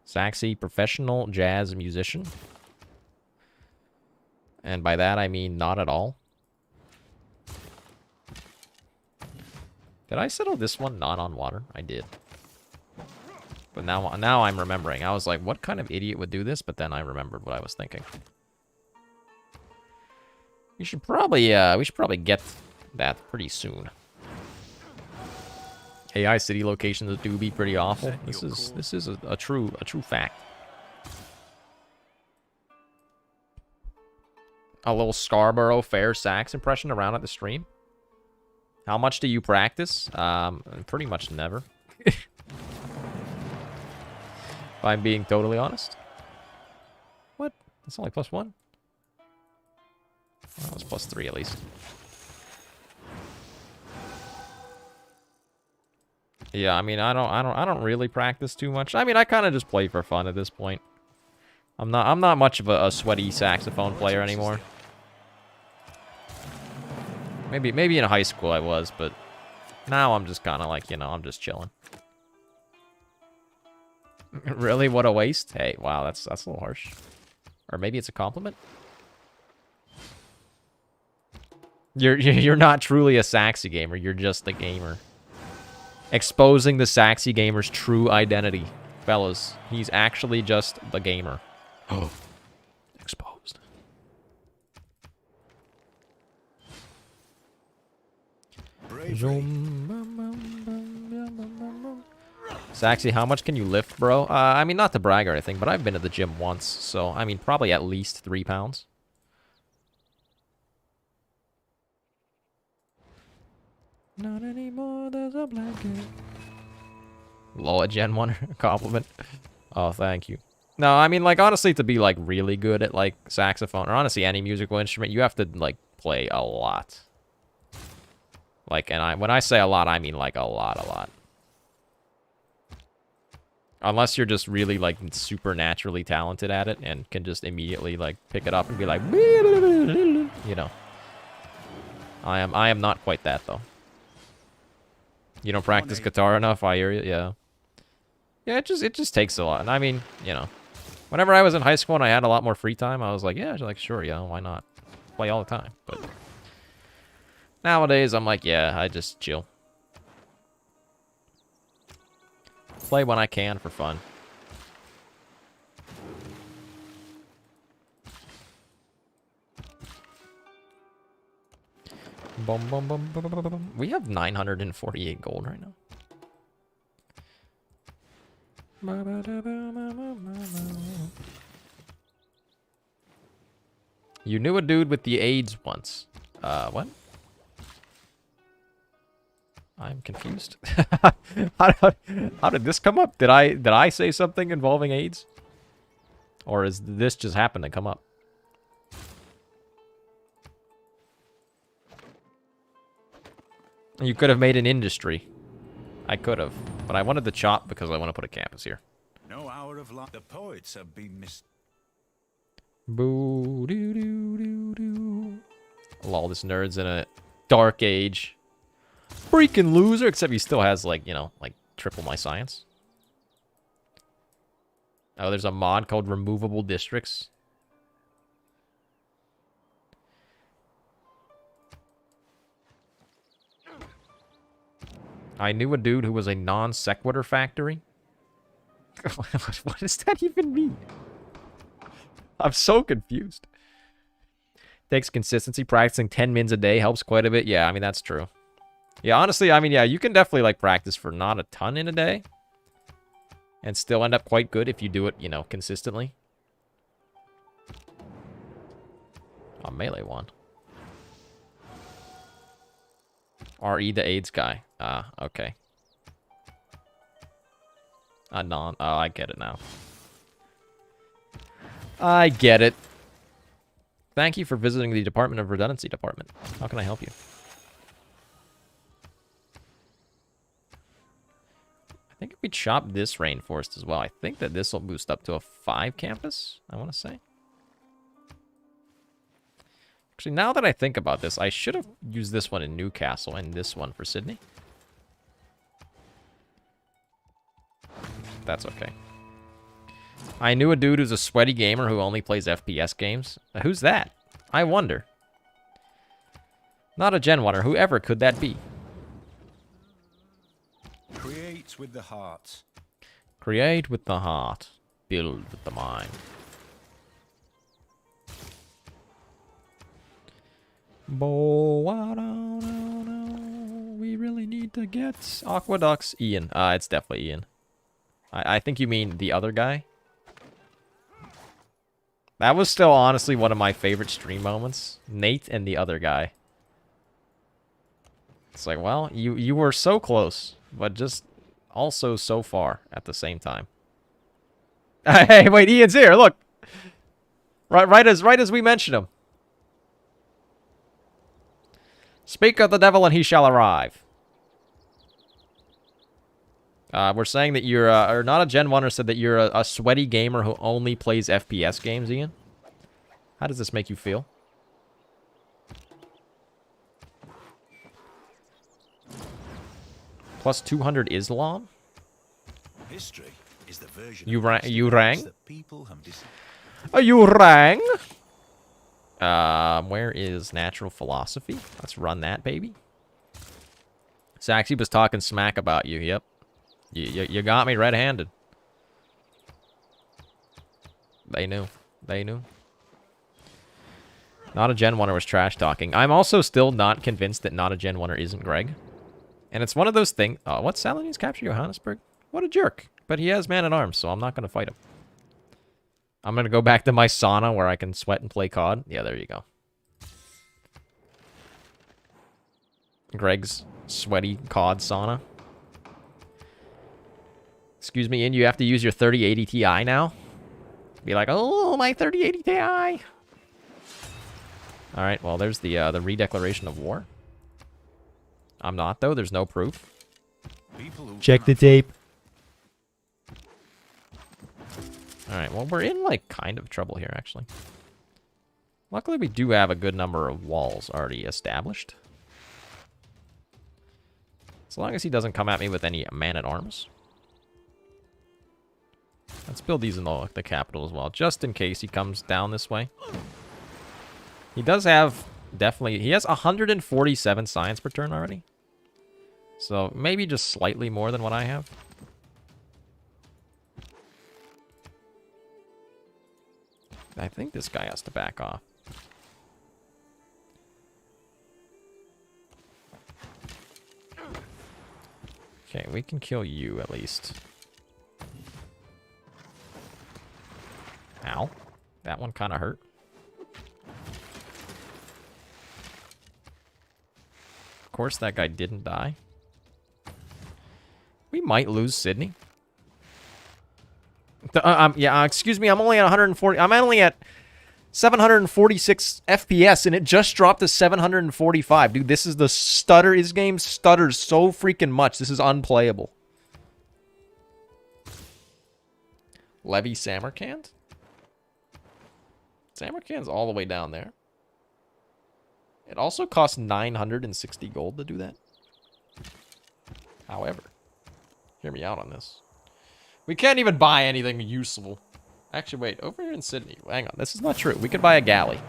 Saxy, professional jazz musician. And by that I mean not at all. Did I settle this one not on water? I did. But now I'm remembering. I was like, what kind of idiot would do this? But then I remembered what I was thinking. We should probably get that pretty soon. AI city locations do be pretty awful. This is a true fact. A little Scarborough Fair Sax impression around at the stream. How much do you practice? Pretty much never. If I'm being totally honest. What? That's only +1? Well, that was +3 at least. Yeah, I mean, I don't really practice too much. I mean, I kind of just play for fun at this point. I'm not much of a sweaty saxophone player anymore. Maybe in high school I was, but now I'm just kind of like, you know, I'm just chilling. Really? What a waste? Hey, wow, that's a little harsh. Or maybe it's a compliment. You're not truly a Saxy gamer. You're just a gamer. Exposing the Saxy gamer's true identity, fellas. He's actually just the gamer. Oh, exposed. Saxy, how much can you lift, bro? I mean, not to brag or anything, but I've been to the gym once, so I mean, probably at least 3 pounds. Not anymore, there's a blanket. Lol, a Gen 1 compliment. Oh, thank you. No, I mean, like, honestly, to be, like, really good at, like, saxophone, or honestly any musical instrument, you have to, like, play a lot. Like, and when I say a lot, I mean, like, a lot. Unless you're just really, like, supernaturally talented at it and can just immediately, like, pick it up and be like, you know. I am not quite that, though. You don't practice guitar enough, I hear you, yeah. Yeah, it just takes a lot. And I mean, you know, whenever I was in high school and I had a lot more free time, I was like, yeah, like, sure, yeah, why not? Play all the time. But nowadays, I'm like, yeah, I just chill. Play when I can for fun. Bum, bum, bum, bum, bum, bum. We have 948 gold right now. You knew a dude with the AIDS once. What? I'm confused. How did this come up? Did I say something involving AIDS? Or is this just happened to come up? You could have made an industry. I could have, but I wanted the chop because I want to put a campus here. No hour of life. The poets have been missed. Boo doo doo doo doo. Lol, this nerd's in a dark age. Freaking loser, except he still has, like, you know, like triple my science. Oh, there's a mod called Removable Districts. I knew a dude who was a non sequitur factory. What does that even mean? I'm so confused. Takes consistency. Practicing 10 mins a day helps quite a bit. Yeah, I mean, that's true. Yeah, honestly, I mean, yeah, you can definitely, like, practice for not a ton in a day. And still end up quite good if you do it, you know, consistently. Oh, melee one. RE the AIDS guy. Ah, okay. Oh, I get it now. I get it. Thank you for visiting the Department of Redundancy Department. How can I help you? I think if we chop this rainforest as well, I think that this will boost up to a 5 campus, I want to say. Actually, now that I think about this, I should have used this one in Newcastle and this one for Sydney. That's okay. I knew a dude who's a sweaty gamer who only plays FPS games. Who's that? I wonder. Not a Gen 1er. Whoever could that be? Create with the heart. Create with the heart. Build with the mind. Bo, I don't know. We really need to get aqueducts. Ian. It's definitely Ian. I think you mean the other guy. That was still honestly one of my favorite stream moments. Nate and the other guy. It's like, well, you were so close, but just also so far at the same time. Hey, wait, Ian's here. Look. Right as we mentioned him. Speak of the devil and he shall arrive. We're saying that you're, or not a Gen 1er said that you're a sweaty gamer who only plays FPS games, Ian. How does this make you feel? Plus 200 Islam? History is the version You of rang? history You rang? that people have You rang? Where is natural philosophy? Let's run that, baby. Saxy was talking smack about you. Yep. You got me red-handed. They knew. They knew. Not a Gen 1er was trash talking. I'm also still not convinced that not a Gen 1er isn't Greg. And it's one of those things. Oh, what? Saladin's capture Johannesburg? What a jerk. But he has man-at-arms, so I'm not going to fight him. I'm going to go back to my sauna where I can sweat and play COD. Yeah, there you go. Greg's sweaty COD sauna. Excuse me, Ian, you have to use your 3080 Ti now? Be like, oh, my 3080 Ti. All right, well, there's the redeclaration of war. I'm not, though. There's no proof. Check the tape. All right, well, we're in, like, kind of trouble here, actually. Luckily, we do have a good number of walls already established. As long as he doesn't come at me with any man-at-arms. Let's build these in the capital as well, just in case he comes down this way. He does have, definitely, he has 147 science per turn already. So maybe just slightly more than what I have. I think this guy has to back off. Okay, we can kill you at least. Ow. That one kind of hurt. Of course, that guy didn't die. We might lose Sydney. Yeah, excuse me, I'm only at 140. I'm only at 746 FPS, and it just dropped to 745. Dude, this is the stutter. This game stutters so freaking much. This is unplayable. Levy Samarkand? Samarkand's all the way down there. It also costs 960 gold to do that. However, hear me out on this. We can't even buy anything useful. Actually, wait. Over here in Sydney. Hang on. This is not true. We could buy a galley.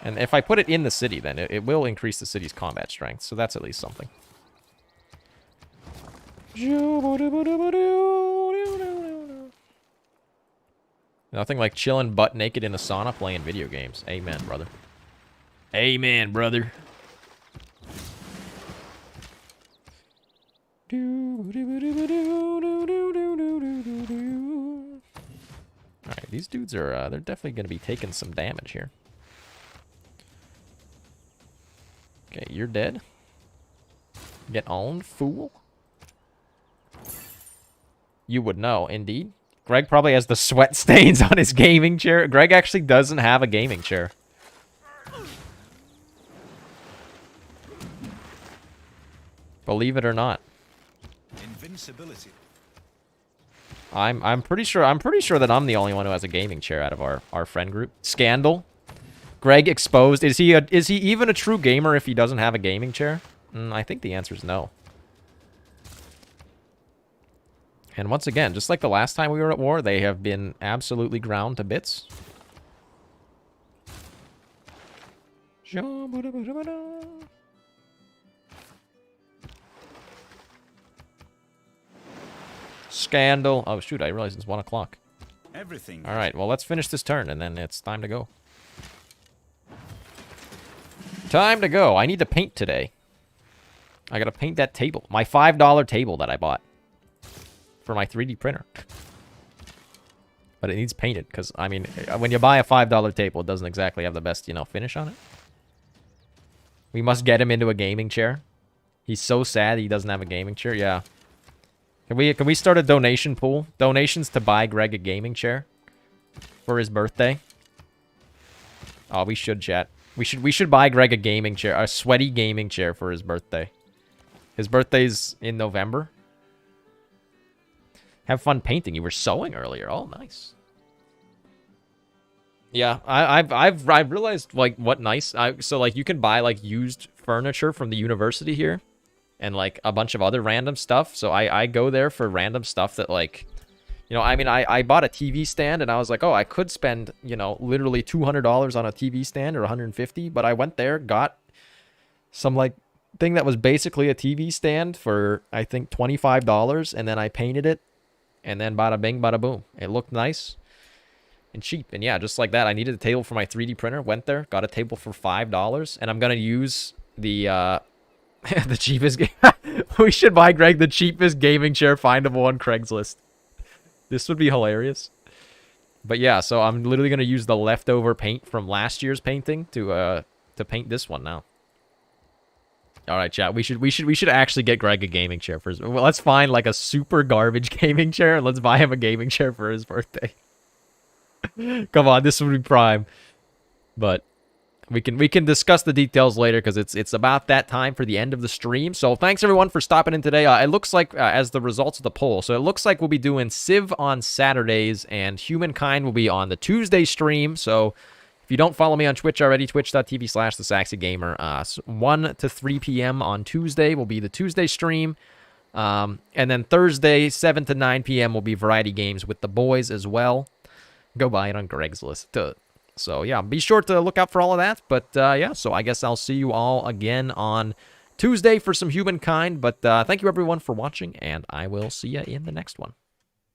And if I put it in the city, then it will increase the city's combat strength. So that's at least something. Nothing like chilling butt naked in a sauna playing video games. Amen, brother. Amen, brother. Alright, these dudes are, they're definitely going to be taking some damage here. Okay, you're dead. Get owned, fool. You would know, indeed. Greg probably has the sweat stains on his gaming chair. Greg actually doesn't have a gaming chair. Believe it or not. Invincibility. I'm pretty sure that I'm the only one who has a gaming chair out of our friend group. Scandal. Greg exposed. Is he even a true gamer if he doesn't have a gaming chair? I think the answer is no. And once again, just like the last time we were at war, they have been absolutely ground to bits. Scandal. Oh, shoot, I realized it's 1 o'clock. Everything. All right, well, let's finish this turn, and then it's time to go. Time to go. I need to paint today. I got to paint that table. My $5 table that I bought for my 3D printer. But it needs painted, because, I mean, when you buy a $5 table, it doesn't exactly have the best, you know, finish on it. We must get him into a gaming chair. He's so sad he doesn't have a gaming chair. Yeah. Can we start a donation pool? Donations to buy Greg a gaming chair for his birthday. Oh, we should, chat. We should buy Greg a gaming chair, a sweaty gaming chair for his birthday. His birthday's in November. Have fun painting. You were sewing earlier. Oh, nice. Yeah, I've realized like what nice. So like you can buy like used furniture from the university here, and like a bunch of other random stuff. So I go there for random stuff that like, you know, I mean I bought a TV stand and I was like, oh, I could spend, you know, literally $200 on a TV stand or 150, but I went there, got some like thing that was basically a TV stand for I think $25, and then I painted it. And then bada bing, bada boom. It looked nice and cheap. And yeah, just like that, I needed a table for my 3D printer. Went there, got a table for $5. And I'm going to use the the cheapest game. We should buy Greg the cheapest gaming chair findable on Craigslist. This would be hilarious. But yeah, so I'm literally going to use the leftover paint from last year's painting to paint this one now. All right, chat. We should actually get Greg a gaming chair for his. Well, let's find like a super garbage gaming chair and let's buy him a gaming chair for his birthday. Come on, this would be prime. But we can discuss the details later because it's about that time for the end of the stream. So thanks everyone for stopping in today. It looks like as the results of the poll, so it looks like we'll be doing Civ on Saturdays and Humankind will be on the Tuesday stream. So if you don't follow me on Twitch already, twitch.tv/thesaxygamer. 1 to 3 p.m. on Tuesday will be the Tuesday stream. And then Thursday, 7 to 9 p.m. will be variety games with the boys as well. Go buy it on Craigslist. So, yeah, be sure to look out for all of that. But, yeah, so I guess I'll see you all again on Tuesday for some Humankind. But thank you, everyone, for watching, and I will see you in the next one.